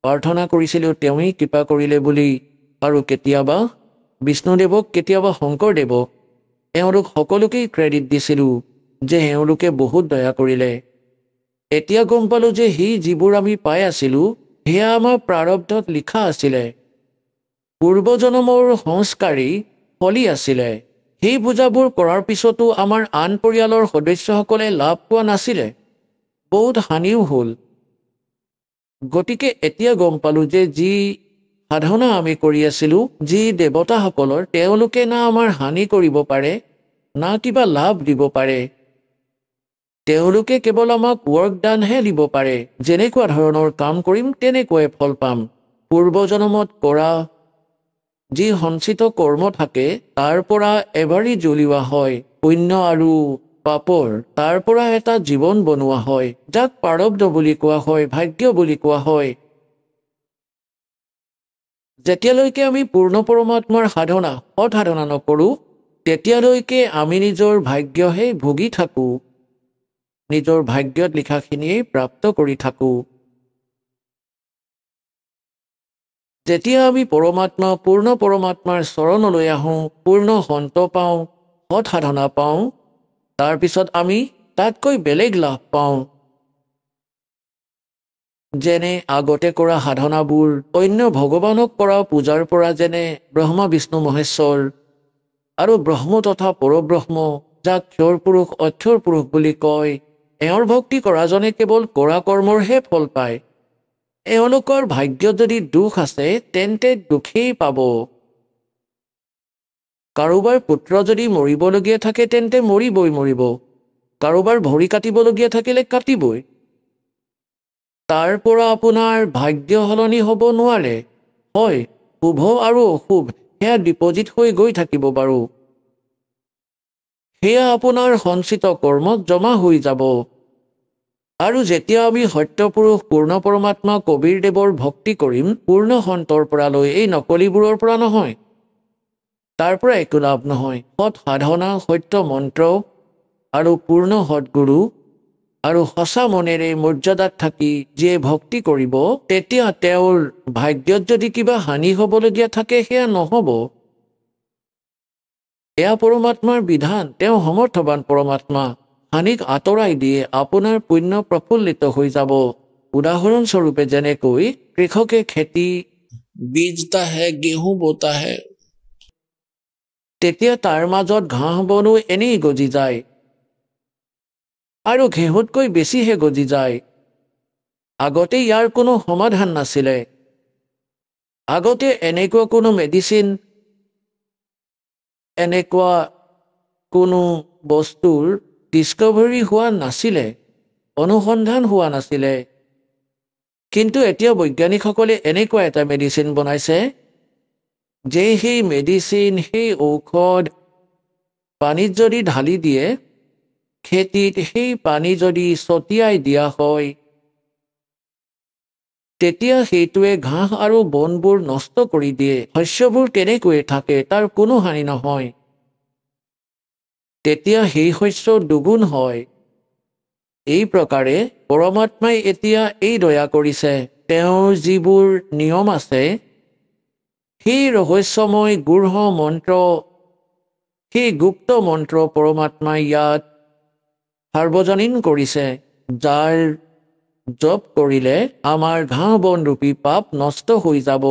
প্ৰাৰ্থনা কৰিছিলোঁ তেওঁৱেই কৃপা কৰিলে বুলি, আৰু কেতিয়াবা বিষ্ণুদেৱক কেতিয়াবা শংকৰদেৱক, এওঁলোক সকলোকেই ক্ৰেডিট দিছিলোঁ যে এওঁলোকে বহুত দয়া কৰিলে। এতিয়া গম পালোঁ যে সেই যিবোৰ আমি পাই আছিলোঁ সেয়া আমাৰ প্ৰাৰব্ধত লিখা আছিলে, পূৰ্বজন্মৰ সংস্কাৰেই ফলি আছিলে। সেই পূজাবোৰ কৰাৰ পিছতো আমাৰ আন পৰিয়ালৰ সদস্যসকলে লাভ পোৱা নাছিলে, বহুত হানিও হ'ল। গতিকে এতিয়া গম পালোঁ যে যি সাধনা আমি কৰি আছিলোঁ, যি দেৱতাসকলৰ, তেওঁলোকে না আমাৰ হানি কৰিব পাৰে না কিবা লাভ দিব পাৰে। তেওঁলোকে কেৱল আমাক ৱৰ্কদানহে দিব পাৰে, যেনেকুৱা ধৰণৰ কাম কৰিম তেনেকুৱাই ফল পাম। পূৰ্বজন্মত কৰা যি সঞ্চিত কৰ্ম থাকে তাৰ পৰা এবাৰেই জ্বলোৱা হয়, পুণ্য আৰু পাপৰ তাৰ পৰা এটা জীৱন বনোৱা হয়, যাক প্ৰাৰব্ধ বুলি কোৱা হয়, ভাগ্য বুলি কোৱা হয়। যেতিয়ালৈকে আমি পূৰ্ণ পৰমাত্মাৰ সাধনা সৎসাধনা নকৰোঁ তেতিয়ালৈকে আমি নিজৰ ভাগ্যহে ভুগি থাকোঁ, নিজৰ ভাগ্যত লিখাখিনিয়েই প্ৰাপ্ত কৰি থাকোঁ। যেতিয়া আমি পৰমাত্মা পূৰ্ণ পৰমাত্মাৰ চৰণলৈ আহোঁ, পূৰ্ণ সন্ত পাওঁ, সৎ সাধনা পাওঁ, তাৰপিছত আমি তাতকৈ বেলেগ লাভ পাওঁ। যেনে আগতে কৰা সাধনাবোৰ অন্য ভগৱানক কৰা পূজাৰ পৰা, যেনে ব্ৰহ্মা বিষ্ণু মহেশ্বৰ আৰু ব্ৰহ্ম তথা পৰব্ৰহ্ম, যাক ক্ষৰ পুৰুষ অক্ষৰ পুৰুষ বুলি কয়, এওঁৰ ভক্তি কৰাজনে কেৱল কৰা কৰ্মৰহে ফল পায়। এওঁলোকৰ ভাগ্যত যদি দুখ আছে তেন্তে দুখেই পাব। কাৰোবাৰ পুত্ৰ যদি মৰিবলগীয়া থাকে তেন্তে মৰিব, কাৰোবাৰ ভৰি কাটিবলগীয়া থাকিলে কাটিবই। তাৰ পৰা আপোনাৰ ভাগ্য সলনি হ'ব নোৱাৰে। হয়, শুভ আৰু অশুভ সেয়া ডিপজিট হৈ গৈ থাকিব বাৰু, সেয়া আপোনাৰ সঞ্চিত কৰ্মত জমা হৈ যাব। আৰু যেতিয়া আমি সত্যপুৰুষ পূৰ্ণ পৰমাত্মা কবীৰ দেৱৰ ভক্তি কৰিম, পূৰ্ণ সন্তৰ পৰা লৈ, এই নকলিবোৰৰ পৰা নহয়, তাৰ পৰা একো লাভ নহয়। সৎ সাধনা, সত্য মন্ত্ৰ আৰু পূৰ্ণ সৎগুৰু আৰু সঁচা মনেৰে মৰ্যাদাত থাকি যিয়ে ভক্তি কৰিব, তেতিয়া তেওঁৰ ভাগ্যত যদি কিবা হানি হ'বলগীয়া থাকে সেয়া নহ'ব। এয়া পৰমাত্মাৰ বিধান। তেওঁ সমৰ্থবান পৰমাত্মা। হানিক আঁতৰাই দিয়ে আপোনাৰ পুণ্য প্ৰফুল্লিত হৈ যাব। উদাহৰণস্বৰূপে যেনেকৈ কৃষকে খেতি बीजता है, गेहूं बोता है, তেতিয়া তাৰ মাজত ঘাঁহ বনো এনেই গজি যায় আৰু ঘেঁহুতকৈ বেছিহে গজি যায়। আগতে ইয়াৰ কোনো সমাধান নাছিলে। আগতে এনেকুৱা কোনো মেডিচিন, এনেকুৱা কোনো বস্তুৰ ডিস্কভাৰী হোৱা নাছিলে, অনুসন্ধান হোৱা নাছিলে। কিন্তু এতিয়া বৈজ্ঞানিকসকলে এনেকুৱা এটা মেডিচিন বনাইছে যে সেই মেডিচিন, সেই ঔষধ পানীত যদি ঢালি দিয়ে, খেতিত সেই পানী যদি ছটিয়াই দিয়া হয়, তেতিয়া সেইটোৱে ঘাঁহ আৰু বনবোৰ নষ্ট কৰি দিয়ে। শস্যবোৰ তেনেকৈয়ে থাকে, তাৰ কোনো হানি নহয়। তেতিয়া সেই শস্য দুগুণ হয়। এই প্ৰকাৰে পৰমাত্মাই এতিয়া এই দয়া কৰিছে, তেওঁৰ যিবোৰ নিয়ম আছে, সেই ৰহস্যময় গূঢ় মন্ত্ৰ, সেই গুপ্ত মন্ত্ৰ পৰমাত্মাই ইয়াত সাৰ্বজনীন কৰিছে, যাৰ জপ কৰিলে আমাৰ ঘাঁহ বনৰূপী পাপ নষ্ট হৈ যাব,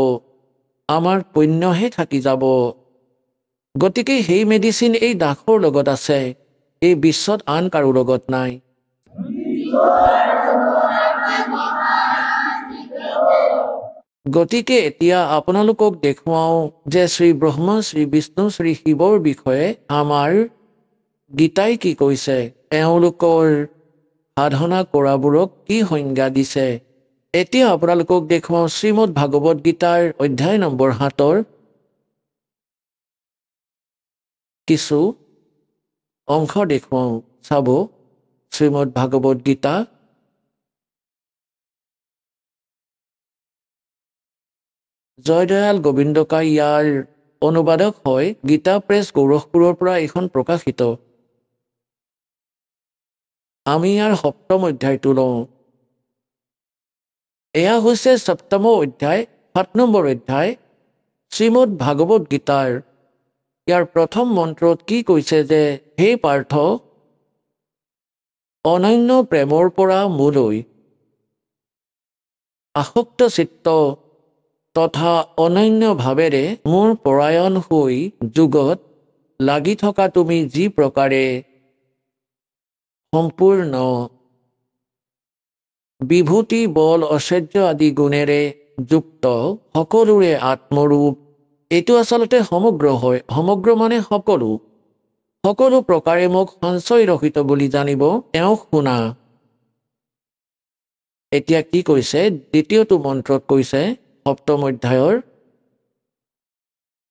আমাৰ পুণ্যহে থাকি যাব। গতিকে সেই মেডিচিন এই দাসৰ লগত আছে, এই বিশ্বত আন কাৰো লগত নাই। গতিকে এতিয়া আপোনালোকক দেখুৱাওঁ যে শ্ৰী ব্ৰহ্মা, শ্ৰী বিষ্ণু, শ্ৰী শিৱৰ বিষয়ে আমাৰ গীতাই কি কৈছে, এওঁলোকৰ সাধনা কৰাবোৰক কি সংজ্ঞা দিছে। এতিয়া আপোনালোকক দেখুৱাওঁ শ্ৰীমদ ভাগৱত গীতাৰ অধ্যায় নম্বৰ 7 কিছু অংশ দেখুৱাওঁ। চাব, শ্ৰীমদ ভাগৱত গীতা জয়দয়াল গোবিন্দকাই ইয়াৰ অনুবাদক হয়। গীতা প্ৰেছ, গৌৰখপুৰৰ পৰা এইখন প্ৰকাশিত। আমি ইয়াৰ 7ম অধ্যায়টো লওঁ। এয়া হৈছে 7ম অধ্যায়, 7 নম্বৰ অধ্যায় শ্ৰীমদ ভাগৱত গীতাৰ। ইয়াৰ প্ৰথম মন্ত্ৰত কি কৈছে যে, হে পাৰ্থ, অনন্য প্ৰেমৰ পৰা মোলৈ আসক্ত চিত্ত তথা অনন্য ভাৱেৰে মোৰ পৰায়ণ হৈ যুগত লাগি থকা তুমি যি প্ৰকাৰে সম্পূৰ্ণ বিভূতি, বল, ঐশ্বৰ্য আদি গুণেৰে যুক্ত, সকলোৰে আত্মৰূপ, এইটো আচলতে সমগ্ৰ হয়। সমগ্ৰ মানে সকলো, সকলো প্ৰকাৰে মোক সঞ্চয় ৰহিত বুলি জানিব, তেওঁক শুনা। এতিয়া কি কৈছে, দ্বিতীয়টো মন্ত্ৰত কৈছে 7ম অধ্যায়ৰ,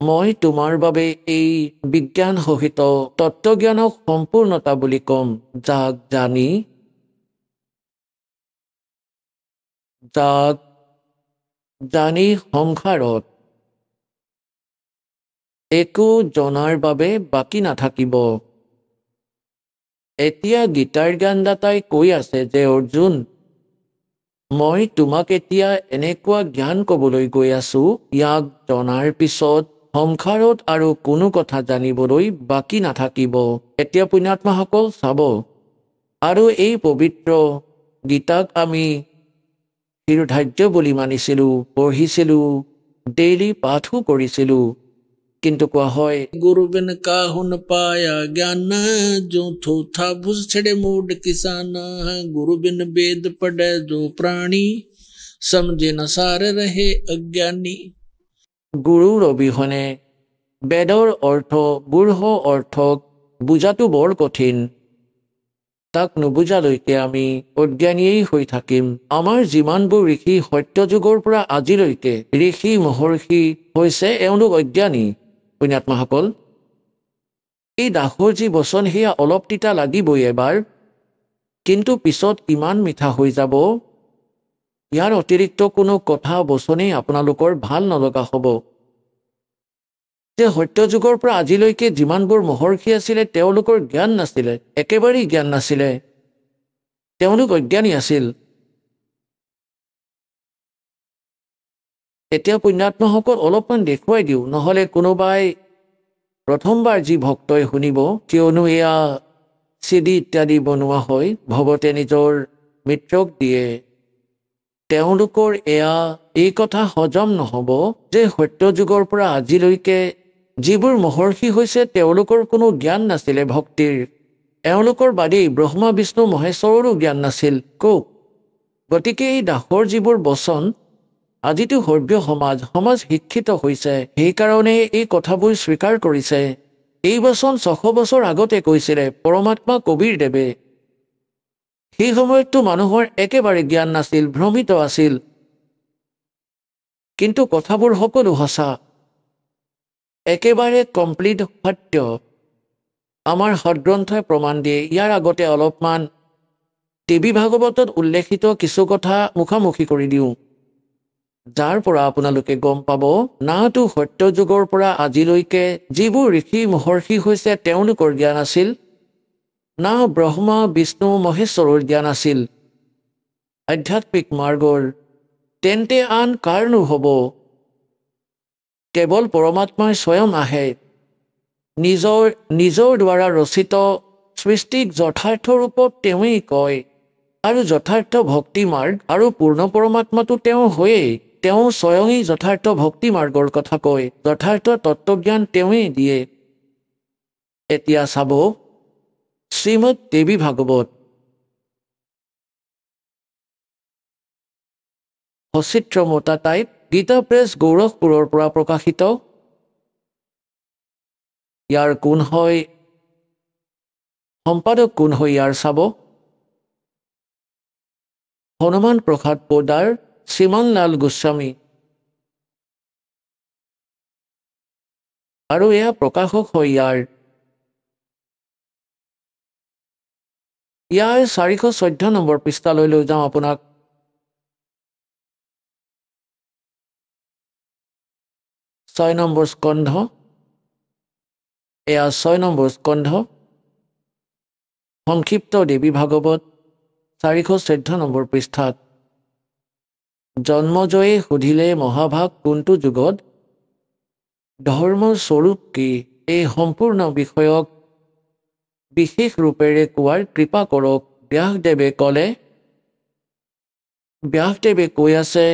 মই তোমাৰ বাবে এই বিজ্ঞান সহিত তত্ত্বজ্ঞানক সম্পূৰ্ণতা বুলি ক'ম, যাক জানি সংসাৰত একো জনাৰ বাবে বাকী নাথাকিব। এতিয়া গীতাৰ জ্ঞানদাতাই কৈ আছে যে, অৰ্জুন, মই তোমাক এতিয়া এনেকুৱা জ্ঞান ক'বলৈ গৈ আছো, ইয়াক জনাৰ পিছত সংসাৰত আৰু কোনো কথা জানিবলৈ বাকী নাথাকিব। এতিয়া পুণ্যাত্মাসকল চাব, আৰু এই পবিত্ৰ গীতাক আমি শিৰোধাৰ্য বুলি মানিছিলোঁ, পঢ়িছিলোঁ, ডেইলি পাঠো কৰিছিলোঁ। কিন্তু কোৱা হয়, गुरु बिन काहु न पाया ज्ञान, जो थो था भुज छड़े मूड किसान। गुरु बिन वेद पढ़े जो प्राणी, समझे न सार रहे अज्ञानी। গুৰুৰ অবিহনে বেদৰ অৰ্থ, গূঢ় অৰ্থক বুজাটো বৰ কঠিন। তাক নুবুজালৈকে আমি অজ্ঞানীয়েই হৈ থাকিম। আমাৰ যিমানবোৰ ঋষি সত্যযুগৰ পৰা আজিলৈকে ঋষি মহৰ্ষি হৈছে, এওঁলোক অজ্ঞানী। পুণ্যাত্মাসকল, এই দাসৰ যি বচন, সেয়া অলপ তিতা লাগিবই এবাৰ, কিন্তু পিছত ইমান মিঠা হৈ যাব, ইয়াৰ অতিৰিক্ত কোনো কথা বচনেই আপোনালোকৰ ভাল নলগা হ'ব। যে সত্যযুগৰ পৰা আজিলৈকে যিমানবোৰ মহৰ্ষি আছিলে তেওঁলোকৰ জ্ঞান নাছিলে, একেবাৰেই জ্ঞান নাছিলে, তেওঁলোক অজ্ঞানী আছিল। এতিয়া পুণ্যাত্মাসকল অলপমান দেখুৱাই দিওঁ, নহ'লে কোনোবাই প্ৰথমবাৰ যি ভক্তই শুনিব, কিয়নো এয়া চিডি ইত্যাদি বনোৱা হয়, ভগতে নিজৰ মিত্ৰক দিয়ে, তেওঁলোকৰ এয়া এই কথা হজম নহ'ব যে সত্যযুগৰ পৰা আজিলৈকে যিবোৰ মহৰ্ষি হৈছে তেওঁলোকৰ কোনো জ্ঞান নাছিলে ভক্তিৰ, এওঁলোকৰ বাদেই ব্ৰহ্মা বিষ্ণু মহেশ্বৰৰো জ্ঞান নাছিল কওক। গতিকে এই দাসৰ যিবোৰ বচন, আজিতো সভ্য সমাজ শিক্ষিত হৈছে, সেইকাৰণে এই কথাবোৰ স্বীকাৰ কৰিছে। এই বচন 600 বছৰ আগতে কৈছিলে পৰমাত্মা কবীৰদেৱে। সেই সময়ততো মানুহৰ একেবাৰে জ্ঞান নাছিল, ভ্ৰমিত আছিল, কিন্তু কথাবোৰ সকলো সঁচা, একেবাৰে কমপ্লিট সত্য। আমাৰ সদগ্ৰন্থই প্ৰমাণ দিয়ে। ইয়াৰ আগতে অলপমান দেৱী ভাগৱতত উল্লেখিত কিছু কথা মুখামুখি কৰি দিওঁ, যাৰ পৰা আপোনালোকে গম পাব নাতো সত্যযুগৰ পৰা আজিলৈকে যিবোৰ ঋষি মহৰ্ষি হৈছে তেওঁলোকৰ জ্ঞান আছিল, না ব্ৰহ্মা বিষ্ণু মহেশ্বৰৰ জ্ঞান আছিল আধ্যাত্মিক মাৰ্গৰ। তেন্তে আন কাৰণো হ'ব? কেৱল পৰমাত্মাই স্বয়ং আহে, নিজৰ দ্বাৰা ৰচিত সৃষ্টিক যথাৰ্থ ৰূপত তেওঁৱেই কয়, আৰু যথাৰ্থ ভক্তি মাৰ্গ আৰু পূৰ্ণ পৰমাত্মাটো তেওঁ হৈয়েই, তেওঁ স্বয়ঙেই যথাৰ্থ ভক্তি মাৰ্গৰ কথা কয়, যথাৰ্থ তত্ত্বজ্ঞান তেওঁৱেই দিয়ে। এতিয়া চাব শ্ৰীমদ দেৱী ভাগৱত, সচিত্ৰ মতা টাইপ, গীতা প্ৰেছ গৌৰৱপুৰৰ পৰা প্ৰকাশিত। ইয়াৰ কোন হয় সম্পাদক, কোন হয় ইয়াৰ চাব হনুমান প্ৰসাদ পোদাৰ, শ্ৰীমান লাল গোস্বামী, আৰু এয়া প্ৰকাশক হয় ইয়াৰ 414 নম্বৰ পৃষ্ঠালৈ লৈ যাওঁ আপোনাক। 6 নম্বৰ স্কন্ধ, এয়া 6 নম্বৰ স্কন্ধ, সংক্ষিপ্ত দেৱী ভাগৱত, 414 নম্বৰ পৃষ্ঠাত। জন্মজয়ে সুধিলে মহাভাগ কোনটো যুগত, ধৰ্মৰ স্বৰূপ কি, এই সম্পূৰ্ণ বিষয়ক বিশেষ ৰূপেৰে কোৱাৰ কৃপা কৰক। ব্যাসদেৱে ক'লে, ব্যাসদেৱে কৈ আছে,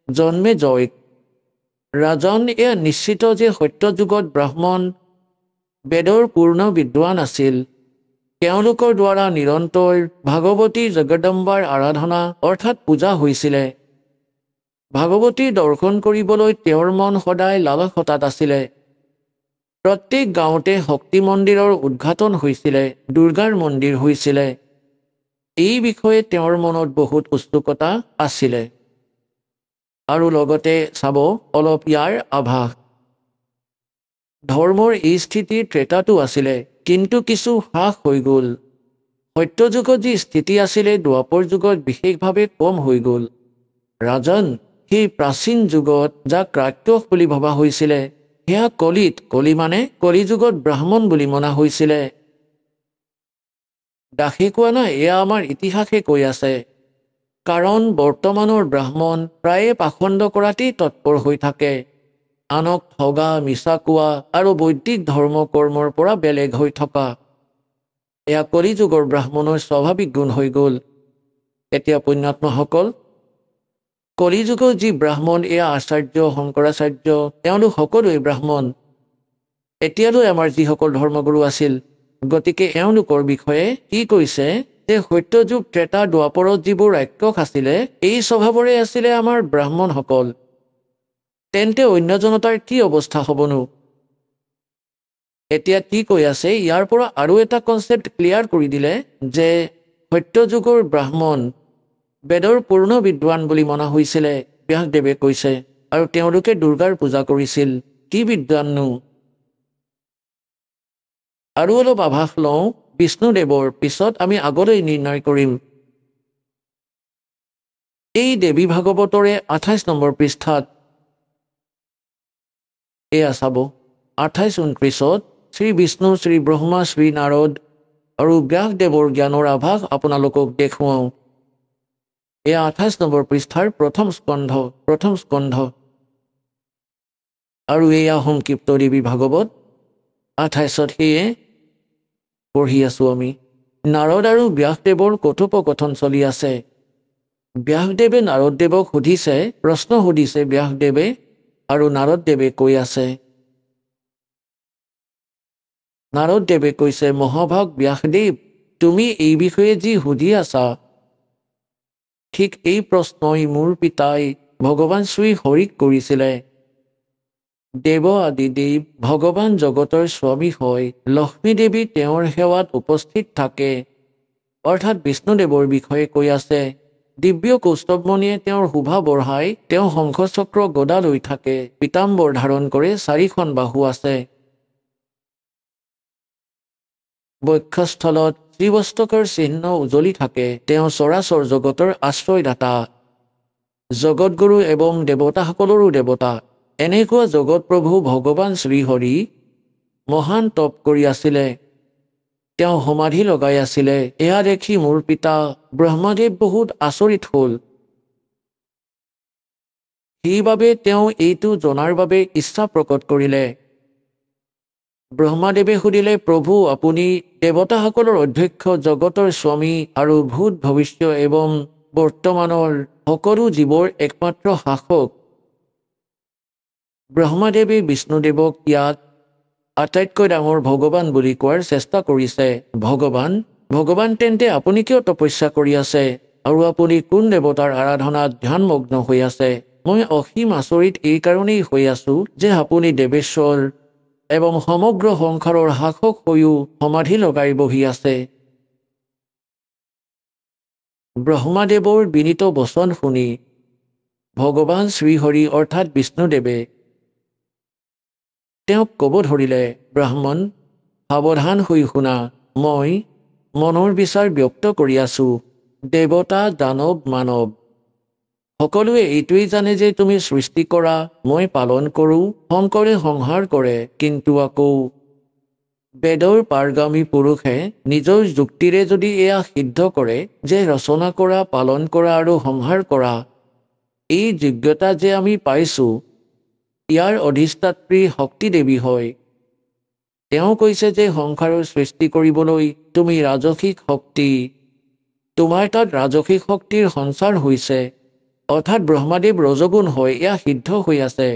জন্মে জয় ৰাজন, এয়া নিশ্চিত যে সত্যযুগত ব্ৰাহ্মণ বেদৰ পূৰ্ণ বিদ্বান আছিল। তেওঁলোকৰ দ্বাৰা নিৰন্তৰ ভাগৱতী জগদম্বাৰ আৰাধনা অৰ্থাৎ পূজা হৈছিলে। ভাগৱতীৰ দৰ্শন কৰিবলৈ তেওঁৰ মন সদায় লালসতাত আছিলে। প্ৰত্যেক গাঁৱতে শক্তি মন্দিৰৰ উদ্ঘাটন হৈছিলে, দুৰ্গাৰ মন্দিৰ হৈছিলে। এই বিষয়ে তেওঁৰ মনত বহুত উৎসুকতা আছিলে। আৰু লগতে চাব অলপ ইয়াৰ আভাস। ধৰ্মৰ এই স্থিতিৰ ত্ৰেতাটো আছিলে, কিন্তু কিছু হ্ৰাস হৈ গ'ল। সত্যযুগত যি স্থিতি আছিলে দ্বাপৰ যুগত বিশেষভাৱে কম হৈ গ'ল। ৰাজন, সেই প্ৰাচীন যুগত যাক ৰাক্ষস বুলি ভবা হৈছিলে, সেয়া কলিত, কলি মানে কলিযুগত ব্ৰাহ্মণ বুলি মনা হৈছিলে। দাসে কোৱা নাই, এয়া আমাৰ ইতিহাসে কৈ আছে। কাৰণ বৰ্তমানৰ ব্ৰাহ্মণ প্ৰায়ে পাখণ্ড কৰাতেই তৎপৰ হৈ থাকে, আনক ঠগা, মিছা কোৱা আৰু বৈদিক ধৰ্ম কৰ্মৰ পৰা বেলেগ হৈ থকা। এয়া কলিযুগৰ ব্ৰাহ্মণৰ স্বাভাৱিক গুণ হৈ গ'ল। এতিয়া পুণ্যাত্মাসকল, কলিযুগৰ যি ব্ৰাহ্মণ, এয়া আচাৰ্য, শংকৰাচাৰ্য, তেওঁলোক সকলোৱে ব্ৰাহ্মণ। এতিয়ালৈ আমাৰ যিসকল ধৰ্মগুৰু আছিল, গতিকে এওঁলোকৰ বিষয়ে কি কৈছে যে সত্যযুগ ত্ৰেতা দ্বাপৰত যিবোৰ ৰাক্ষস আছিলে, এই স্বভাৱৰে আছিলে আমাৰ ব্ৰাহ্মণসকল। তেন্তে অন্য জনতাৰ কি অৱস্থা হ'বনো? এতিয়া কি কৈ আছে, ইয়াৰ পৰা আৰু এটা কনচেপ্ট ক্লিয়াৰ কৰি দিলে যে সত্যযুগৰ ব্ৰাহ্মণ বেদৰ পূৰ্ণ বিদ্বান বুলি মনা হৈছিলে, ব্যাসদেৱে কৈছে, আৰু তেওঁলোকে দুৰ্গাৰ পূজা কৰিছিল। কি বিদ্বাননো? আৰু অলপ আভাস লওঁ বিষ্ণুদেৱৰ, পিছত আমি আগলৈ নিৰ্ণয় কৰিম। এই দেৱী ভাগৱতৰে 28 নম্বৰ পৃষ্ঠাত এয়া চাব, 28-29 শ্ৰী বিষ্ণু, শ্ৰী ব্ৰহ্মা, শ্ৰী নাৰদ আৰু ব্যাসদেৱৰ জ্ঞানৰ আভাস আপোনালোকক দেখুৱাওঁ। এয়া 28 নম্বৰ পৃষ্ঠাৰ প্ৰথম স্কন্ধ আৰু এয়া সংক্ষিপ্ত দেৱী ভাগৱত 28ত সেয়ে পঢ়ি আছোঁ আমি। নাৰদ আৰু ব্যাসদেৱৰ কথোপকথন চলি আছে। ব্যাসদেৱে নাৰদদেৱক প্ৰশ্ন সুধিছে ব্যাসদেৱে, আৰু নাৰদদেৱে কৈ আছে। নাৰদদেৱে কৈছে, মহাভাগ ব্যাসদেৱ, তুমি এই বিষয়ে যি সুধি আছা, ঠিক এই প্ৰশ্নই মোৰ পিতাই ভগৱান শ্ৰী হৰিক কৰিছিলে। দেৱ আদি দেৱ ভগৱান জগতৰ স্বামী হয়। লক্ষ্মী দেৱী তেওঁৰ সেৱাত উপস্থিত থাকে, অৰ্থাৎ বিষ্ণুদেৱৰ বিষয়ে কৈ আছে। দিব্য কৌস্তভমণিয়ে তেওঁৰ শোভা বঢ়াই তেওঁ শংখচক্ৰ গদা লৈ থাকে, পীতাম্বৰ ধাৰণ কৰে, 4খন বাহু আছে। বক্ষস্থলত শ্ৰীবস্তকৰ চিহ্ন উজলি থাকে। তেওঁ চৰাচৰ জগতৰ আশ্ৰয়দাতা, জগতগুৰু এবং দেৱতাসকলৰো দেৱতা। এনেকুৱা জগত প্ৰভু ভগৱান শ্ৰীহৰি মহান তপ কৰি আছিলে। তেওঁ সমাধি লগাই আছিলে। এয়া দেখি মোৰ পিতা ব্ৰহ্মদেৱ বহুত আচৰিত হ'ল। সেইবাবে তেওঁ এইটো জনাৰ বাবে ইচ্ছা প্ৰকট কৰিলে। ব্ৰহ্মাদেৱে সুধিলে, প্ৰভু, আপুনি দেৱতাসকলৰ অধ্যক্ষ, জগতৰ স্বামী আৰু ভূত ভৱিষ্য এবং বৰ্তমানৰ সকলো জীৱৰ একমাত্ৰ শাসক। ব্ৰহ্মাদেৱে বিষ্ণুদেৱক ইয়াত আটাইতকৈ ডাঙৰ ভগৱান বুলি কোৱাৰ চেষ্টা কৰিছে। ভগৱান তেন্তে আপুনি কিয় তপস্যা কৰি আছে আৰু আপুনি কোন দেৱতাৰ আৰাধনাত ধ্যানমগ্ন হৈ আছে? মই অসীম আচৰিত এই কাৰণেই হৈ আছোঁ যে আপুনি দেৱেশ্বৰ এবং সমগ্ৰ সংসাৰৰ শাসক হৈও সমাধি লগাই বহি আছে। ব্ৰহ্মাদেৱৰ বিনীত বচন শুনি ভগৱান শ্ৰীহৰি অৰ্থাৎ বিষ্ণুদেৱে তেওঁক ক'ব ধৰিলে, ব্ৰাহ্মণ, সাৱধান হৈ শুনা। মই মনৰ বিচাৰ ব্যক্ত কৰি আছোঁ। দেৱতা, দানৱ, মানৱ সকলোৱে এইটোৱেই জানে যে তুমি সৃষ্টি কৰা, মই পালন কৰোঁ, শংকৰে সংহাৰ কৰে। কিন্তু আকৌ বেদৰ পাৰগামী পুৰুষে নিজৰ যুক্তিৰে যদি এয়া সিদ্ধ কৰে যে ৰচনা কৰা, পালন কৰা আৰু সংহাৰ কৰা এই যোগ্যতা যে আমি পাইছোঁ, ইয়াৰ অধিষ্ঠাত্ৰী শক্তি দেৱী হয়। তেওঁ কৈছে যে সংসাৰৰ সৃষ্টি কৰিবলৈ তুমি ৰাজসিক শক্তি, তোমাৰ তাত ৰাজসিক শক্তিৰ সঞ্চাৰ হৈছে, অৰ্থাৎ ব্ৰহ্মাদেৱ ৰজগুণ হয়, এয়া সিদ্ধ হৈ আছে।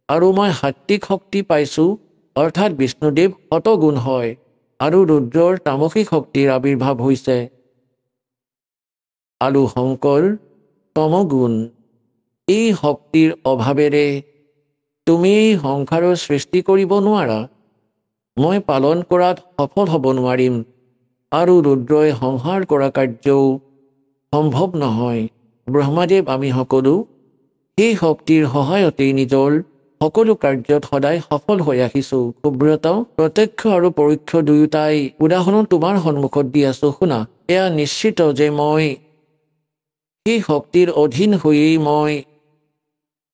আৰু মই সাত্বিক শক্তি পাইছোঁ, অৰ্থাৎ বিষ্ণুদেৱ শতগুণ হয় আৰু ৰুদ্ৰৰ তামসিক শক্তিৰ আৱিৰ্ভাৱ হৈছে। আৰু শংকৰ তমগুণ। এই শক্তিৰ অভাৱেৰে তুমি এই সংসাৰৰ সৃষ্টি কৰিব নোৱাৰা, মই পালন কৰাত সফল হ'ব নোৱাৰিম, আৰু ৰুদ্ৰই সংহাৰ কৰা কাৰ্যও সম্ভৱ নহয়। ব্ৰহ্মাদেৱ আমি সকলো সেই শক্তিৰ সহায়তেই নিজৰ সকলো কাৰ্যত সদায় সফল হৈ আহিছোঁ। সুব্ৰত, প্ৰত্যক্ষ আৰু পৰোক্ষ দুয়োটাই উদাহৰণ তোমাৰ সন্মুখত দি আছোঁ, শুনা। এয়া নিশ্চিত যে মই সেই শক্তিৰ অধীন হৈয়েই মই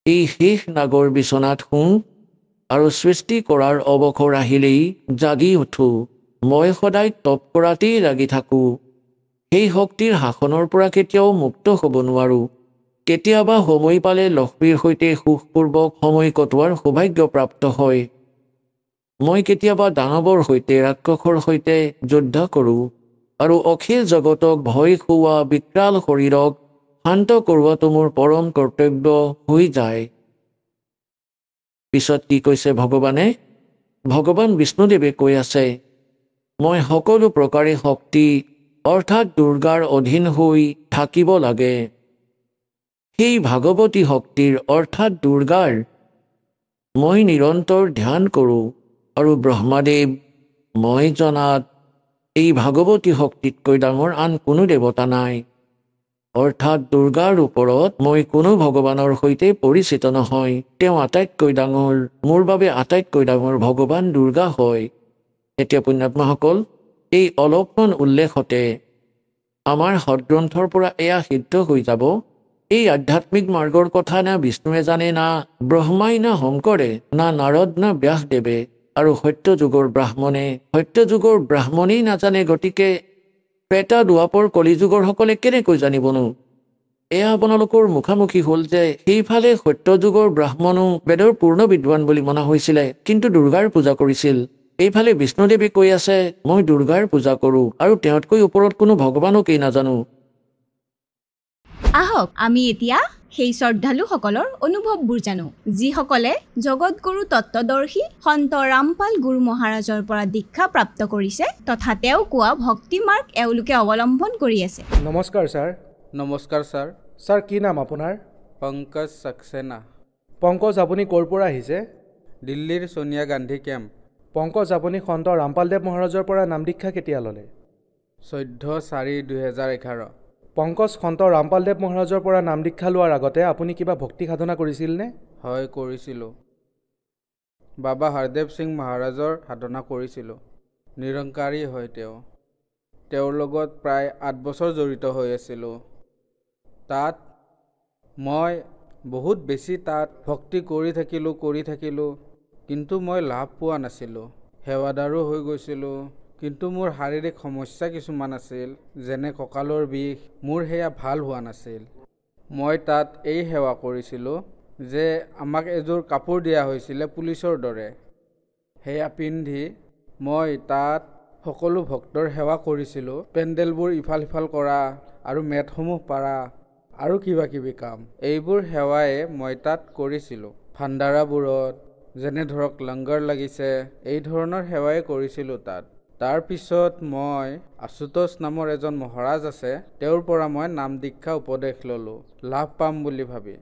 এই শেষ নাগৰ বিচনাত শুওঁ আৰু সৃষ্টি কৰাৰ অৱসৰ আহিলেই জাগি উঠোঁ। মই সদায় তপ কৰাতেই লাগি থাকোঁ। সেই শক্তিৰ শাসনৰ পৰা কেতিয়াও মুক্ত হ'ব নোৱাৰোঁ। কেতিয়াবা সময় পালে লক্ষ্মীৰ সৈতে সুখপূৰ্বক সময় কটোৱাৰ সৌভাগ্য প্ৰাপ্ত হয়। মই কেতিয়াবা দানৱৰ সৈতে, ৰাক্ষসৰ সৈতে যুদ্ধ কৰোঁ আৰু অখিল জগতক ভয় খুওৱা বিকৰাল শৰীৰক শান্ত কৰোৱাটো মোৰ পৰম কৰ্তব্য হৈ যায়। পিছত কি কৈছে ভগৱানে? ভগৱান বিষ্ণুদেৱে কৈ আছে, মই সকলো প্ৰকাৰে শক্তি অৰ্থাৎ দুৰ্গাৰ অধীন হৈ থাকিব লাগে। সেই ভাগৱতী শক্তিৰ অৰ্থাৎ দুৰ্গাৰ মই নিৰন্তৰ ধ্যান কৰোঁ। আৰু ব্ৰহ্মাদেৱ, মই জনাত এই ভাগৱতী শক্তিতকৈ ডাঙৰ আন কোনো দেৱতা নাই, অৰ্থাৎ দুৰ্গাৰ ওপৰত মই কোনো ভগৱানৰ সৈতে পৰিচিত নহয়। তেওঁ আটাইতকৈ ডাঙৰ, মোৰ বাবে আটাইতকৈ ডাঙৰ ভগৱান দুৰ্গা হয়। এতিয়া পুণ্যাত্মাসকল, এই অলপমান উল্লেখতে আমাৰ সদগ্ৰন্থৰ পৰা এয়া সিদ্ধ হৈ যাব, এই আধ্যাত্মিক মাৰ্গৰ কথা না বিষ্ণুৱে জানে, না ব্ৰহ্মাই, না শংকৰে, না নাৰদ, না ব্যাসদেৱে। আৰু সত্যযুগৰ ব্ৰাহ্মণেই নাজানে, গতিকে ত্ৰেতা দুৱাপৰ কলিযুগৰ সকলে কেনেকৈ জানিবনো? এয়া আপোনালোকৰ মুখামুখি হ'ল যে সেইফালে সত্যযুগৰ ব্ৰাহ্মণো বেদৰ পূৰ্ণ বিদ্বান বুলি মনা হৈছিলে, কিন্তু দুৰ্গাৰ পূজা কৰিছিল। এইফালে বিষ্ণুদেৱে কৈ আছে মই দুৰ্গাৰ পূজা কৰোঁ আৰু তেওঁতকৈ ওপৰত কোনো ভগৱানকেই নাজানো। আহক আমি এতিয়া সেই শ্ৰদ্ধালুসকলৰ অনুভৱবোৰ জানো, যিসকলে জগতগুৰু তত্ত্বদৰ্শী সন্ত ৰামপাল গুৰু মহাৰাজৰ পৰা দীক্ষা প্ৰাপ্ত কৰিছে তথা তেওঁ কোৱা ভক্তি মাৰ্গ এওঁলোকে অৱলম্বন কৰি আছে। নমস্কাৰ ছাৰ। নমস্কাৰ ছাৰ। ছাৰ কি নাম আপোনাৰ? পংকজ সাক্সেনা। পংকজ, আপুনি ক'ৰ পৰা আহিছে? দিল্লীৰ সোনিয়া গান্ধী কেম্প। পংকজ, আপুনি সন্ত ৰামপালদেৱ মহাৰাজৰ পৰা নাম দীক্ষা কেতিয়া ল'লে? 14/4/2011। পংকজ, সন্ত ৰামপালদেৱ মহাৰাজৰ পৰা নাম দীক্ষা লোৱাৰ আগতে আপুনি কিবা ভক্তি সাধনা কৰিছিলনে? হয়, কৰিছিলোঁ। বাবা হৰদেৱ সিং মহাৰাজৰ সাধনা কৰিছিলোঁ। নিৰংকাৰী হয় তেওঁৰ লগত প্ৰায় 8 বছৰ জড়িত হৈ আছিলোঁ। তাত মই বহুত বেছি ভক্তি কৰি থাকিলোঁ, কিন্তু মই লাভ পোৱা নাছিলোঁ। সেৱাদাৰো হৈ গৈছিলোঁ, কিন্তু মোৰ শাৰীৰিক সমস্যা কিছুমান আছিল, যেনে কঁকালৰ বিষ, মোৰ সেয়া ভাল হোৱা নাছিল। মই তাত এই সেৱা কৰিছিলোঁ যে আমাক এযোৰ কাপোৰ দিয়া হৈছিলে পুলিচৰ দৰে, সেয়া পিন্ধি মই তাত সকলো ভক্তৰ সেৱা কৰিছিলোঁ। পেণ্ডেলবোৰ ইফাল সিফাল কৰা আৰু মেটসমূহ পাৰা আৰু কিবা কিবি কাম, এইবোৰ সেৱাই মই তাত কৰিছিলোঁ। ভাণ্ডাৰাবোৰত যেনে ধৰক লংগৰ লাগিছে, এই ধৰণৰ সেৱাই কৰিছিলোঁ তাত। তাৰ পিছত মই আশুতোষ নামৰ এজন মহাৰাজ আছে, তেওঁৰ পৰা মই নাম দীক্ষা উপদেশ ল'লোঁ লাভ পাম বুলি ভাবি।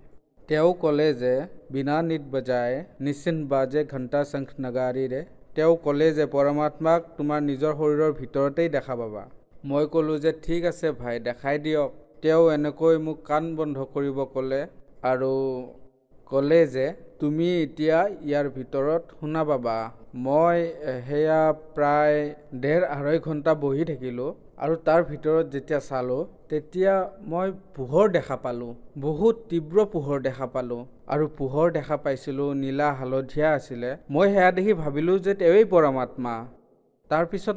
তেওঁ ক'লে যে বিনা নিত বজায় নিশ্চিন্ত বাজে ঘণ্টা শংখ নগাৰীৰে। তেওঁ ক'লে যে পৰমাত্মাক তোমাৰ নিজৰ শৰীৰৰ ভিতৰতেই দেখা পাবা। মই ক'লোঁ যে ঠিক আছে ভাই, দেখাই দিয়ক। তেওঁ এনেকৈ মোক কাণ বন্ধ কৰিব ক'লে আৰু ক'লে যে তুমি এতিয়া ইয়াৰ ভিতৰত শুনা পাবা। মই সেয়া প্ৰায় 1.5-2 ঘণ্টা বহি থাকিলোঁ আৰু তাৰ ভিতৰত যেতিয়া চালোঁ তেতিয়া মই পোহৰ দেখা পালোঁ, বহুত তীব্ৰ পোহৰ দেখা পালোঁ আৰু পোহৰ দেখা পাইছিলোঁ নীলা হালধীয়া আছিলে। মই সেয়া দেখি ভাবিলোঁ যে তেওঁৱেই পৰমাত্মা। তাৰপিছত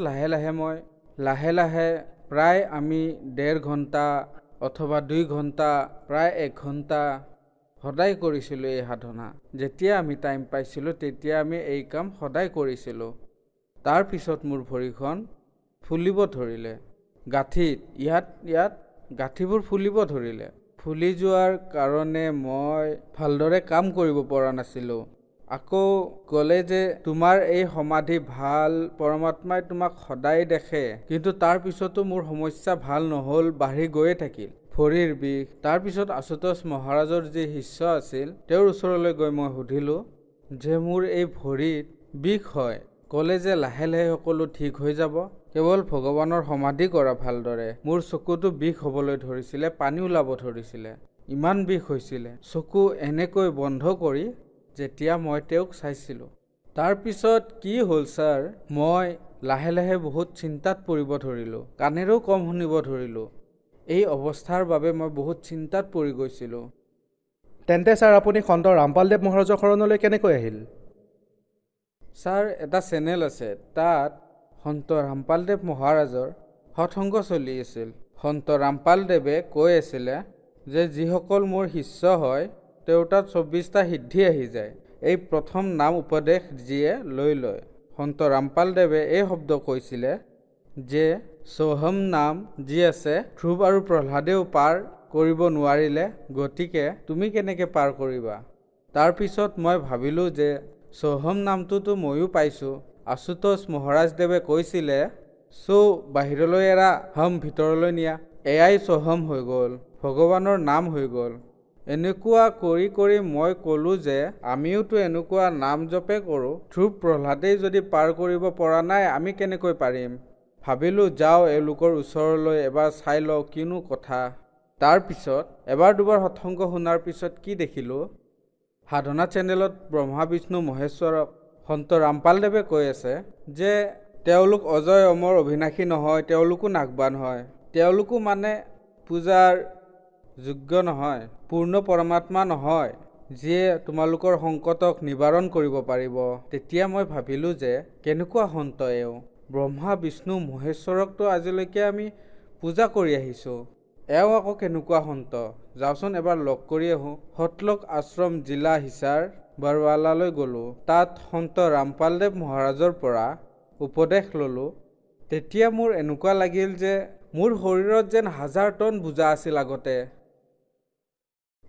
লাহে লাহে প্ৰায় আমি 1.5 ঘণ্টা অথবা 2 ঘণ্টা, প্ৰায় 1 ঘণ্টা সদায় কৰিছিলোঁ এই সাধনা। যেতিয়া আমি টাইম পাইছিলোঁ তেতিয়া আমি এই কাম সদায় কৰিছিলোঁ। তাৰপিছত মোৰ ভৰিখন ফুলিব ধৰিলে, গাঁঠিত ইয়াত গাঁঠিবোৰ ফুলিব ধৰিলে। ফুলি যোৱাৰ কাৰণে মই ভালদৰে কাম কৰিব পৰা নাছিলোঁ। আকৌ ক'লে যে তোমাৰ এই সমাধি ভাল, পৰমাত্মাই তোমাক সদায় দেখে। কিন্তু তাৰপিছতো মোৰ সমস্যা ভাল নহ'ল, বাঢ়ি গৈয়ে থাকিল, ভৰিৰ বিষ। তাৰপিছত আশুতোষ মহাৰাজৰ যি শিষ্য আছিল তেওঁৰ ওচৰলৈ গৈ মই সুধিলোঁ যে মোৰ এই ভৰিত বিষ হয়। ক'লে যে লাহে লাহে সকলো ঠিক হৈ যাব, কেৱল ভগৱানৰ সমাধি কৰা ভালদৰে। মোৰ চকুটো বিষ হ'বলৈ ধৰিছিলে, পানী ওলাব ধৰিছিলে, ইমান বিষ হৈছিলে। চকু এনেকৈ বন্ধ কৰি যেতিয়া মই তেওঁক চাইছিলোঁ, তাৰপিছত কি হ'ল ছাৰ, মই লাহে লাহে বহুত চিন্তাত পৰিব ধৰিলোঁ, কাণেৰেও কম শুনিব ধৰিলোঁ। এই অৱস্থাৰ বাবে মই বহুত চিন্তাত পৰি গৈছিলোঁ। তেন্তে ছাৰ আপুনি সন্ত ৰামপালদেৱ মহাৰাজৰ শৰণলৈ কেনেকৈ আহিল? ছাৰ, এটা চেনেল আছে, তাত সন্ত ৰামপালদেৱ মহাৰাজৰ সৎসংগ চলি আছিল। সন্ত ৰামপালদেৱে কৈ আছিলে যে যিসকল মোৰ শিষ্য হয় তেওঁৰ তাত 24টা সিদ্ধি আহি যায়। এই প্ৰথম নাম উপদেশ যিয়ে লৈ লয়, সন্ত ৰামপালদেৱে এই শব্দ কৈছিলে যে সোহম নাম যি আছে ধ্ৰুৱ আৰু প্ৰহ্লাদেও পাৰ কৰিব নোৱাৰিলে, গতিকে তুমি কেনেকৈ পাৰ কৰিবা? তাৰপিছত মই ভাবিলোঁ যে সোহম নামটোতো ময়ো পাইছোঁ। আশুতোষ মহাৰাজদেৱে কৈছিলে বাহিৰলৈ এৰা, হম ভিতৰলৈ নিয়া। এয়াই সোহম হৈ গ'ল, ভগৱানৰ নাম হৈ গ'ল। এনেকুৱা কৰি কৰি মই ক'লোঁ যে আমিওতো এনেকুৱা নাম জপে কৰোঁ, ধ্ৰুৱ প্ৰহ্লাদেই যদি পাৰ কৰিব পৰা নাই আমি কেনেকৈ পাৰিম? ভাবিলোঁ যাওঁ এওঁলোকৰ ওচৰলৈ এবাৰ চাই লওঁ কিনো কথা। তাৰপিছত এবাৰ দুবাৰ সৎসংগ শুনাৰ পিছত কি দেখিলোঁ, সাধনা চেনেলত ব্ৰহ্মা বিষ্ণু মহেশ্বৰক সন্ত ৰামপালদেৱে কৈ আছে যে তেওঁলোক অজয় অমৰ অবিনাশী নহয়, তেওঁলোকো নাগবান হয়, তেওঁলোকো মানে পূজাৰ যোগ্য নহয়, পূৰ্ণ পৰমাত্মা নহয়, যিয়ে তোমালোকৰ সংকটক নিবাৰণ কৰিব পাৰিব। তেতিয়া মই ভাবিলোঁ যে কেনেকুৱা সন্ত এও, ব্ৰহ্মা বিষ্ণু মহেশ্বৰকতো আজিলৈকে আমি পূজা কৰি আহিছোঁ, এওঁ আকৌ কেনেকুৱা সন্ত, যাওঁচোন এবাৰ লগ কৰি আহোঁ। সতলোক আশ্ৰম জিলা হিছাৰ বৰৱালালৈ গ'লোঁ। তাত সন্ত ৰামপালদেৱ মহাৰাজৰ পৰা উপদেশ ল'লোঁ। তেতিয়া মোৰ এনেকুৱা লাগিল যে মোৰ শৰীৰত যেন 1000 টন বোজা আছিল। আগতে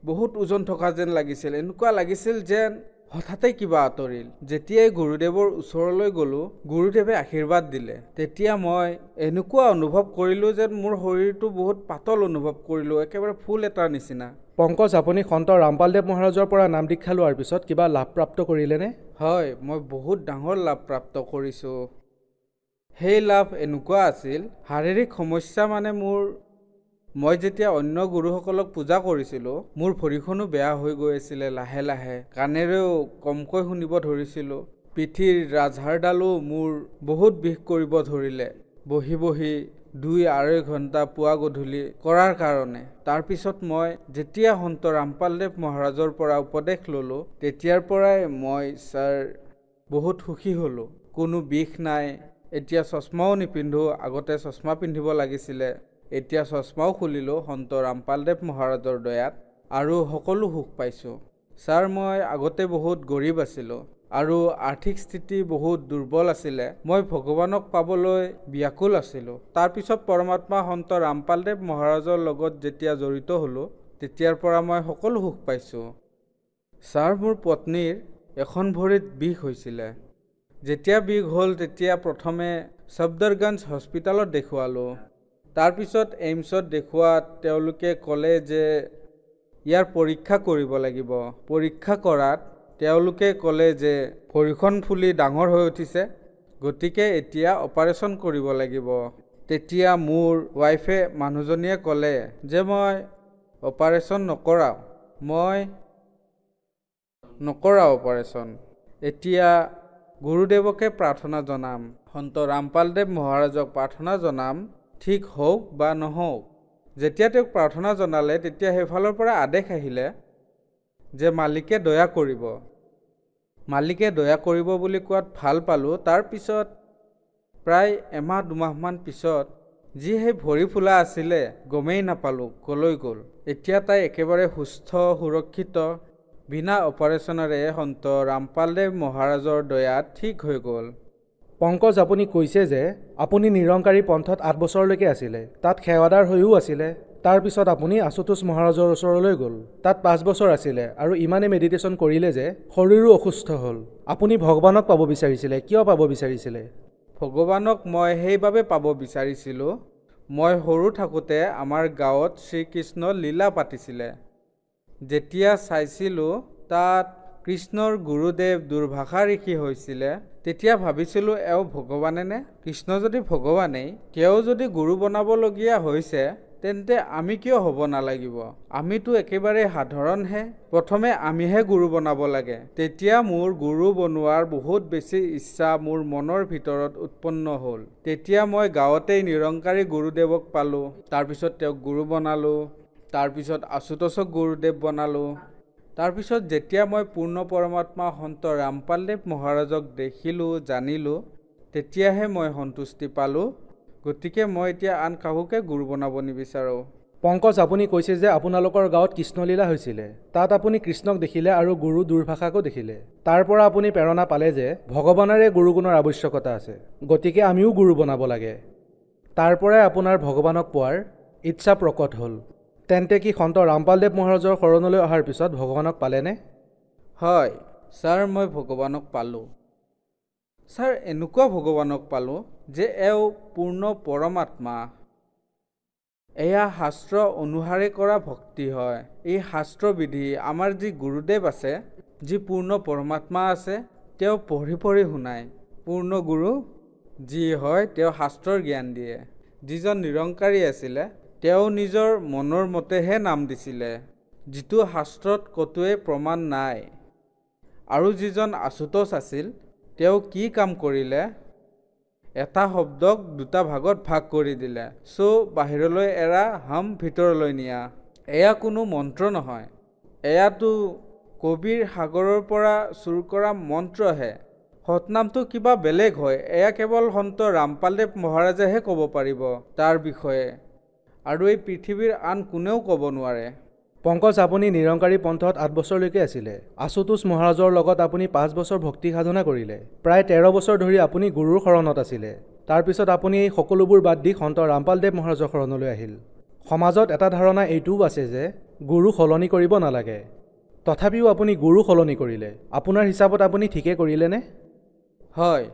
বহুত ওজন থকা যেন লাগিছিল, এনেকুৱা লাগিছিল যেন হঠাতে কিবা আঁতৰিল। যেতিয়াই গুৰুদেৱৰ ওচৰলৈ গ'লোঁ, গুৰুদেৱে আশীৰ্বাদ দিলে। তেতিয়া মই এনেকুৱা অনুভৱ কৰিলোঁ যেন মোৰ শৰীৰটো বহুত পাতল অনুভৱ কৰিলোঁ, একেবাৰে ফুল এটাৰ নিচিনা। পংকজ, আপুনি সন্ত ৰামপালদেৱ মহাৰাজৰ পৰা নাম দীক্ষা লোৱাৰ পিছত কিবা লাভ প্ৰাপ্ত কৰিলেনে? হয়, মই বহুত ডাঙৰ লাভ প্ৰাপ্ত কৰিছোঁ। সেই লাভ এনেকুৱা আছিল, শাৰীৰিক সমস্যা মানে মই যেতিয়া অন্য গুৰুসকলক পূজা কৰিছিলোঁ, মোৰ ভৰিখনো বেয়া হৈ গৈ আছিলে লাহে লাহে। কাণেৰেও কমকৈ শুনিব ধৰিছিলোঁ। পিঠিৰ ৰাজহাড়ডালো মোৰ বহুত বিষ কৰিব ধৰিলে, বহি বহি 2-2.5 ঘণ্টা পুৱা গধূলি কৰাৰ কাৰণে। তাৰপিছত মই যেতিয়া সন্ত ৰামপালদেৱ মহাৰাজৰ পৰা উপদেশ ল'লোঁ, তেতিয়াৰ পৰাই মই ছাৰ বহুত সুখী হ'লোঁ। কোনো বিষ নাই। এতিয়া চশমাও নিপিন্ধোঁ, আগতে চশমা পিন্ধিব লাগিছিলে। এতিয়া চশমাও খুলিলোঁ সন্ত ৰামপালদেৱ মহাৰাজৰ দয়াত, আৰু সকলো সুখ পাইছোঁ। ছাৰ, মই আগতে বহুত গৰীব আছিলোঁ আৰু আৰ্থিক স্থিতি বহুত দুৰ্বল আছিলে। মই ভগৱানক পাবলৈ ব্যাকুল আছিলোঁ। তাৰপিছত পৰমাত্মা সন্ত ৰামপালদেৱ মহাৰাজৰ লগত যেতিয়া জড়িত হ'লোঁ, তেতিয়াৰ পৰা মই সকলো সুখ পাইছোঁ। ছাৰ, মোৰ পত্নীৰ এখন ভৰিত বিষ হৈছিলে। যেতিয়া বিষ হ'ল তেতিয়া প্ৰথমে ছফদৰগঞ্জ হস্পিটালত দেখুৱালোঁ। তাৰপিছত এইমছত দেখুৱাত তেওঁলোকে ক'লে যে ইয়াৰ পৰীক্ষা কৰিব লাগিব। পৰীক্ষা কৰাত তেওঁলোকে ক'লে যে ভৰিখন ফুলি ডাঙৰ হৈ উঠিছে, গতিকে এতিয়া অপাৰেশ্যন কৰিব লাগিব। তেতিয়া মোৰ ৱাইফে মানুহজনীয়ে ক'লে যে মই অপাৰেশ্যন নকৰাওঁ, মই নকৰাওঁ অপাৰেশ্যন। এতিয়া গুৰুদেৱকে প্ৰাৰ্থনা জনাম, সন্ত ৰামপালদেৱ মহাৰাজক প্ৰাৰ্থনা জনাম, ঠিক হওক বা নহওক। যেতিয়া তেওঁক প্ৰাৰ্থনা জনালে, তেতিয়া সেইফালৰ পৰা আদেশ আহিলে যে মালিকে দয়া কৰিব। মালিকে দয়া কৰিব বুলি কোৱাত ভাল পালোঁ। তাৰপিছত প্ৰায় 1-2 মাহমান পিছত যি সেই ভৰি ফুলা আছিলে, গমেই নাপালোঁ কলৈ গ'ল। এতিয়া তাই একেবাৰে সুস্থ, সুৰক্ষিত, বিনা অপাৰেশ্যনেৰে সন্ত ৰামপালদেৱ মহাৰাজৰ দয়াত ঠিক হৈ গ'ল। পংকজ, আপুনি কৈছে যে আপুনি নিৰংকাৰী পন্থত 8 বছৰলৈকে আছিলে, তাত সেৱাদাৰ হৈও আছিলে। তাৰপিছত আপুনি আশুতোষ মহাৰাজৰ ওচৰলৈ গ'ল, তাত 5 বছৰ আছিলে আৰু ইমানে মেডিটেশ্যন কৰিলে যে শৰীৰো অসুস্থ হ'ল। আপুনি ভগৱানক পাব বিচাৰিছিলে, কিয় পাব বিচাৰিছিলে? ভগৱানক মই সেইবাবে পাব বিচাৰিছিলোঁ, মই সৰু থাকোঁতে আমাৰ গাঁৱত শ্ৰীকৃষ্ণ লীলা পাতিছিলে। যেতিয়া চাইছিলোঁ তাত কৃষ্ণৰ গুৰুদেৱ দুৰ্ভাষা ঋষি হৈছিলে, তেতিয়া ভাবিছিলোঁ এওঁ ভগৱানেনে? কৃষ্ণ যদি ভগৱানেই, তেওঁ যদি গুৰু বনাবলগীয়া হৈছে, তেন্তে আমি কিয় হ'ব নালাগিব? আমিতো একেবাৰে সাধাৰণহে। প্ৰথমে আমিহে গুৰু বনাব লাগে। তেতিয়া মোৰ গুৰু বনোৱাৰ বহুত বেছি ইচ্ছা মোৰ মনৰ ভিতৰত উৎপন্ন হ'ল। তেতিয়া মই গাঁৱতেই নিৰংকাৰী গুৰুদেৱক পালোঁ। তাৰপিছত তেওঁক গুৰু বনালোঁ। তাৰপিছত আশুতোষক গুৰুদেৱ বনালোঁ। তাৰপিছত যেতিয়া মই পূৰ্ণ পৰমাত্মা সন্ত ৰামপালদেৱ মহাৰাজক দেখিলোঁ, জানিলোঁ, তেতিয়াহে মই সন্তুষ্টি পালোঁ। গতিকে মই এতিয়া আন কাকোকে গুৰু বনাব নিবিচাৰোঁ। পংকজ, আপুনি কৈছে যে আপোনালোকৰ গাঁৱত কৃষ্ণলীলা হৈছিলে, তাত আপুনি কৃষ্ণক দেখিলে আৰু গুৰু দুৰ্ভাষাকো দেখিলে। তাৰ পৰা আপুনি প্ৰেৰণা পালে যে ভগৱানৰে গুৰুগুণৰ আৱশ্যকতা আছে, গতিকে আমিও গুৰু বনাব লাগে। তাৰ পৰাই আপোনাৰ ভগৱানক পোৱাৰ ইচ্ছা প্ৰকট হ'ল। তেন্তে কি সন্ত ৰামপালদেৱ মহাৰাজৰ শৰণলৈ অহাৰ পিছত ভগৱানক পালেনে? হয় ছাৰ, মই ভগৱানক পালোঁ। ছাৰ, এনেকুৱা ভগৱানক পালোঁ যে এওঁ পূৰ্ণ পৰমাত্মা। এয়া শাস্ত্ৰ অনুসাৰে কৰা ভক্তি হয়। এই শাস্ত্ৰবিধি আমাৰ যি গুৰুদেৱ আছে, যি পূৰ্ণ পৰমাত্মা আছে, তেওঁ পঢ়ি পঢ়ি শুনায়। পূৰ্ণ গুৰু যি হয়, তেওঁ শাস্ত্ৰৰ জ্ঞান দিয়ে। যিজন নিৰংকাৰী আছিলে, তেওঁ নিজৰ মনৰ মতেহে নাম দিছিলে, যিটো শাস্ত্ৰত ক'তোৱে প্ৰমাণ নাই। আৰু যিজন আশুতোষ আছিল, তেওঁ কি কাম কৰিলে, এটা শব্দক 2টা ভাগত ভাগ কৰি দিলে। বাহিৰলৈ এৰা, হাম ভিতৰলৈ নিয়া। এয়া কোনো মন্ত্ৰ নহয়, এয়াতো কবিৰ সাগৰৰ পৰা চুৰ কৰা মন্ত্ৰহে। সতনামটো কিবা বেলেগ হয়, এয়া কেৱল সন্ত ৰামপালদেৱ মহাৰাজেহে ক'ব পাৰিব তাৰ বিষয়ে, আৰু এই পৃথিৱীৰ আন কোনেও ক'ব নোৱাৰে। পংকজ, আপুনি নিৰংকাৰী পন্থত 8 বছৰলৈকে আছিলে। আশুতোষ মহাৰাজৰ লগত আপুনি 5 বছৰ ভক্তি সাধনা কৰিলে। প্ৰায় 13 বছৰ ধৰি আপুনি গুৰুৰ শৰণত আছিলে। তাৰপিছত আপুনি এই সকলোবোৰ বাদ দি সন্ত ৰামপালদেৱ মহাৰাজৰ শৰণলৈ আহিল। সমাজত এটা ধাৰণা এইটোও আছে যে গুৰু সলনি কৰিব নালাগে, তথাপিও আপুনি গুৰু সলনি কৰিলে। আপোনাৰ হিচাপত আপুনি ঠিকে কৰিলেনে? হয়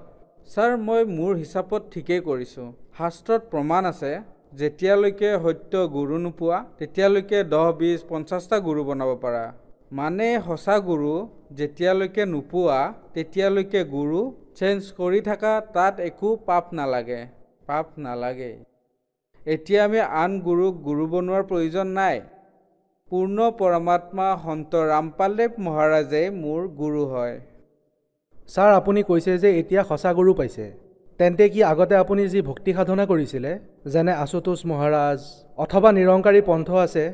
ছাৰ, মই মোৰ হিচাপত ঠিকেই কৰিছোঁ। শাস্ত্ৰত প্ৰমাণ আছে, যেতিয়ালৈকে সত্য গুৰু নোপোৱা তেতিয়ালৈকে 10, 20, 50টা গুৰু বনাব পাৰা। মানে সঁচা গুৰু যেতিয়ালৈকে নোপোৱা তেতিয়ালৈকে গুৰু চেঞ্জ কৰি থাকা, তাত একো পাপ নালাগে। এতিয়া আমি আন গুৰুক গুৰু বনোৱাৰ প্ৰয়োজন নাই। পূৰ্ণ পৰমাত্মা সন্ত ৰামপালদেৱ মহাৰাজেই মোৰ গুৰু হয়। ছাৰ, আপুনি কৈছে যে এতিয়া সঁচা গুৰু পাইছে। তেন্তে কি আগতে আপুনি যি ভক্তি সাধনা কৰিছিলে, যেনে আশুতোষ মহাৰাজ অথবা নিৰংকাৰী পন্থ আছে,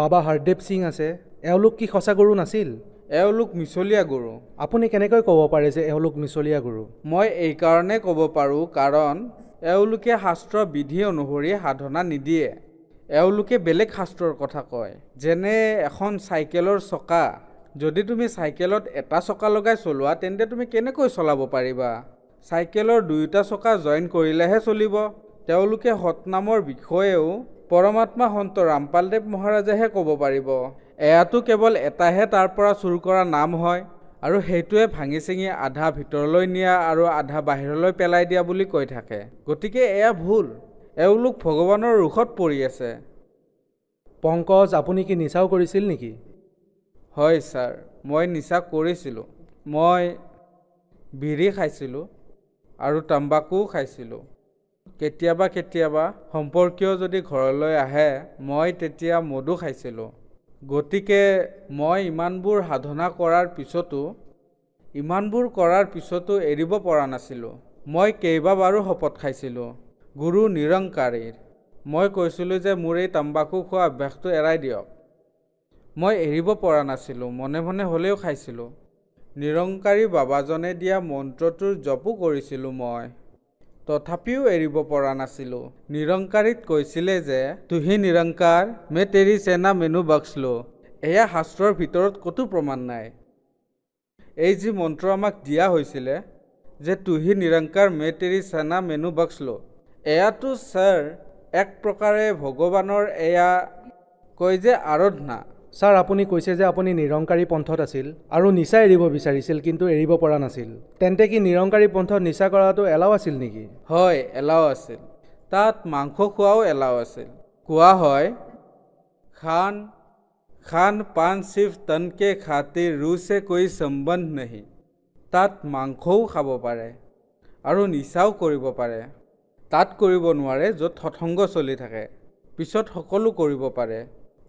বাবা হৰদেৱ সিং আছে, এওঁলোক কি সঁচা গুৰু নাছিল? এওঁলোক মিছলীয়া গুৰু। আপুনি কেনেকৈ ক'ব পাৰে যে এওঁলোক মিছলীয়া গুৰু? মই এইকাৰণে ক'ব পাৰোঁ, কাৰণ এওঁলোকে শাস্ত্ৰ বিধি অনুসৰি সাধনা নিদিয়ে। এওঁলোকে বেলেগ শাস্ত্ৰৰ কথা কয়, যেনে এখন চাইকেলৰ চকা। যদি তুমি চাইকেলত এটা চকা লগাই চলোৱা তেন্তে তুমি কেনেকৈ চলাব পাৰিবা? চাইকেলৰ 2টা চকা জইন কৰিলেহে চলিব। তেওঁলোকে সতনামৰ বিষয়েও পৰমাত্মা সন্ত ৰামপালদেৱ মহাৰাজেহে ক'ব পাৰিব। এয়াতো কেৱল এটাহে তাৰ পৰা চুৰ কৰা নাম হয়, আৰু সেইটোৱে ভাঙি চিঙি আধা ভিতৰলৈ নিয়া আৰু আধা বাহিৰলৈ পেলাই দিয়া বুলি কৈ থাকে। গতিকে এয়া ভুল। এওঁলোক ভগৱানৰ ৰোষত পৰি আছে। পংকজ, আপুনি কি নিচাও কৰিছিল নেকি? হয় ছাৰ, মই নিচা কৰিছিলোঁ। মই বিড়ি খাইছিলোঁ আৰু তাম্বাকুও খাইছিলোঁ। কেতিয়াবা সম্পৰ্কীয় যদি ঘৰলৈ আহে মই তেতিয়া মদো খাইছিলোঁ। গতিকে মই ইমানবোৰ সাধনা কৰাৰ পিছতো এৰিব পৰা নাছিলোঁ। মই কেইবাবাৰো শপত খাইছিলোঁ গুৰু নিৰংকাৰীৰ। মই কৈছিলোঁ যে মোৰ এই তাম্বাকু খোৱা অভ্যাসটো এৰাই দিয়ক। মই এৰিব পৰা নাছিলোঁ, মনে মনে হ'লেও খাইছিলোঁ। নিৰংকাৰী বাবাজনে দিয়া মন্ত্ৰটোৰ জপো কৰিছিলোঁ মই, তথাপিও এৰিব পৰা নাছিলোঁ। নিৰংকাৰীত কৈছিলে যে তুহি নিৰংকাৰ মে তেৰি সেনা মেনু বক্সলো। এয়া শাস্ত্ৰৰ ভিতৰত ক'তো প্ৰমাণ নাই। এই যি মন্ত্ৰ আমাক দিয়া হৈছিলে যে তুহি নিৰংকাৰ মে তেৰি সেনা মেনু বক্সলো, এয়াতো ছাৰ এক প্ৰকাৰে ভগৱানৰ এয়া কয় যে আৰাধনা। ছাৰ, আপুনি কৈছে যে আপুনি নিৰংকাৰী পন্থত আছিল আৰু নিচা এৰিব বিচাৰিছিল কিন্তু এৰিব পৰা নাছিল। তেন্তে কি নিৰংকাৰী পন্থত নিচা কৰাটো এলাও আছিল নেকি? হয়, এলাও আছিল। তাত মাংস খোৱাও এলাও আছিল। কোৱা হয়, খান পান সিফ তনকে খাতিৰ ৰুছে কৈ সম্বন্ধ নেহি। তাত মাংসও খাব পাৰে আৰু নিচাও কৰিব পাৰে। তাত কৰিব নোৱাৰে য'ত সৎসংগ চলি থাকে, পিছত সকলো কৰিব পাৰে।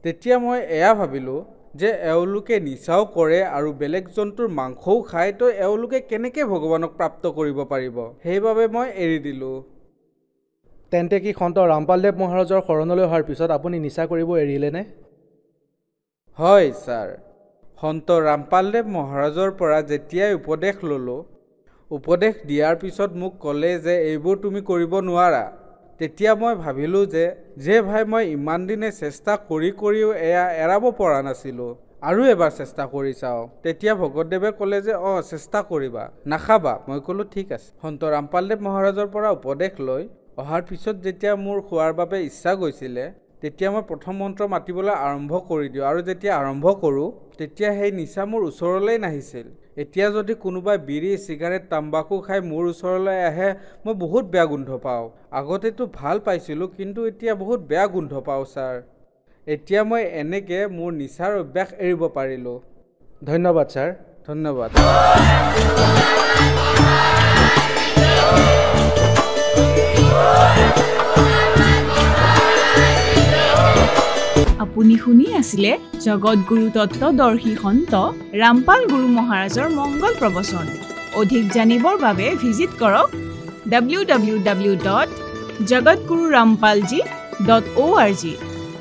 তেতিয়া মই এয়া ভাবিলোঁ যে এওঁলোকে নিচাও কৰে আৰু বেলেগ জন্তুৰ মাংসও খায়, তো এওঁলোকে কেনেকৈ ভগৱানক প্ৰাপ্ত কৰিব পাৰিব? সেইবাবে মই এৰি দিলোঁ। তেন্তে কি সন্ত ৰামপালদেৱ মহাৰাজৰ শৰণলৈ অহাৰ পিছত আপুনি নিচা কৰিব এৰিলেনে? হয় ছাৰ, সন্ত ৰামপালদেৱ মহাৰাজৰ পৰা যেতিয়াই উপদেশ ল'লোঁ, উপদেশ দিয়াৰ পিছত মোক ক'লে যে এইবোৰ তুমি কৰিব নোৱাৰা। তেতিয়া মই ভাবিলোঁ যে ভাই মই ইমান দিনে চেষ্টা কৰিও এয়া এৰাব পৰা নাছিলোঁ, আৰু এবাৰ চেষ্টা কৰি চাওঁ। তেতিয়া ভগতদেৱে ক'লে যে চেষ্টা কৰিবা, নাখাবা। মই ক'লোঁ ঠিক আছে। সন্ত ৰামপালদেৱ মহাৰাজৰ পৰা উপদেশ লৈ অহাৰ পিছত যেতিয়া মোৰ খোৱাৰ বাবে ইচ্ছা গৈছিলে, তেতিয়া মই প্ৰথম মন্ত্ৰ মাতিবলৈ আৰম্ভ কৰি দিওঁ, আৰু যেতিয়া আৰম্ভ কৰোঁ তেতিয়া সেই নিচা মোৰ ওচৰলৈ নাহিছিল। এতিয়া যদি কোনোবাই বিড়ি চিগাৰেট তাম্বাকু খাই মোৰ ওচৰলৈ আহে, মই বহুত বেয়া গোন্ধ পাওঁ। আগতেতো ভাল পাইছিলোঁ, কিন্তু এতিয়া বহুত বেয়া গোন্ধ পাওঁ ছাৰ। এতিয়া মই এনেকৈ মোৰ নিচাৰ অভ্যাস এৰিব পাৰিলোঁ। ধন্যবাদ ছাৰ। ধন্যবাদ। আপুনি শুনি আছিলে জগতগুৰু তত্ত্বদৰ্শী সন্ত ৰামপাল গুৰু মহাৰাজৰ মংগল প্ৰবচন। অধিক জানিবৰ বাবে ভিজিট কৰক www.jagatgururampalji.org।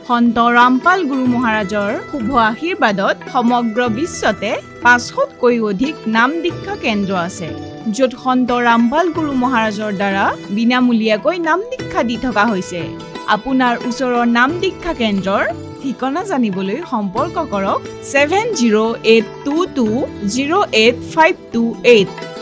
সন্ত ৰামপাল গুৰু মহাৰাজৰ শুভ আশীৰ্বাদত সমগ্ৰ বিশ্বতে 500তকৈ অধিক নাম দীক্ষা কেন্দ্ৰ আছে, য'ত সন্ত ৰামপাল গুৰু মহাৰাজৰ দ্বাৰা বিনামূলীয়াকৈ নাম দীক্ষা দি থকা হৈছে। আপোনাৰ ওচৰৰ নাম দীক্ষা কেন্দ্ৰৰ ঠিকনা জানিবলৈ সম্পৰ্ক কৰক 7082208528।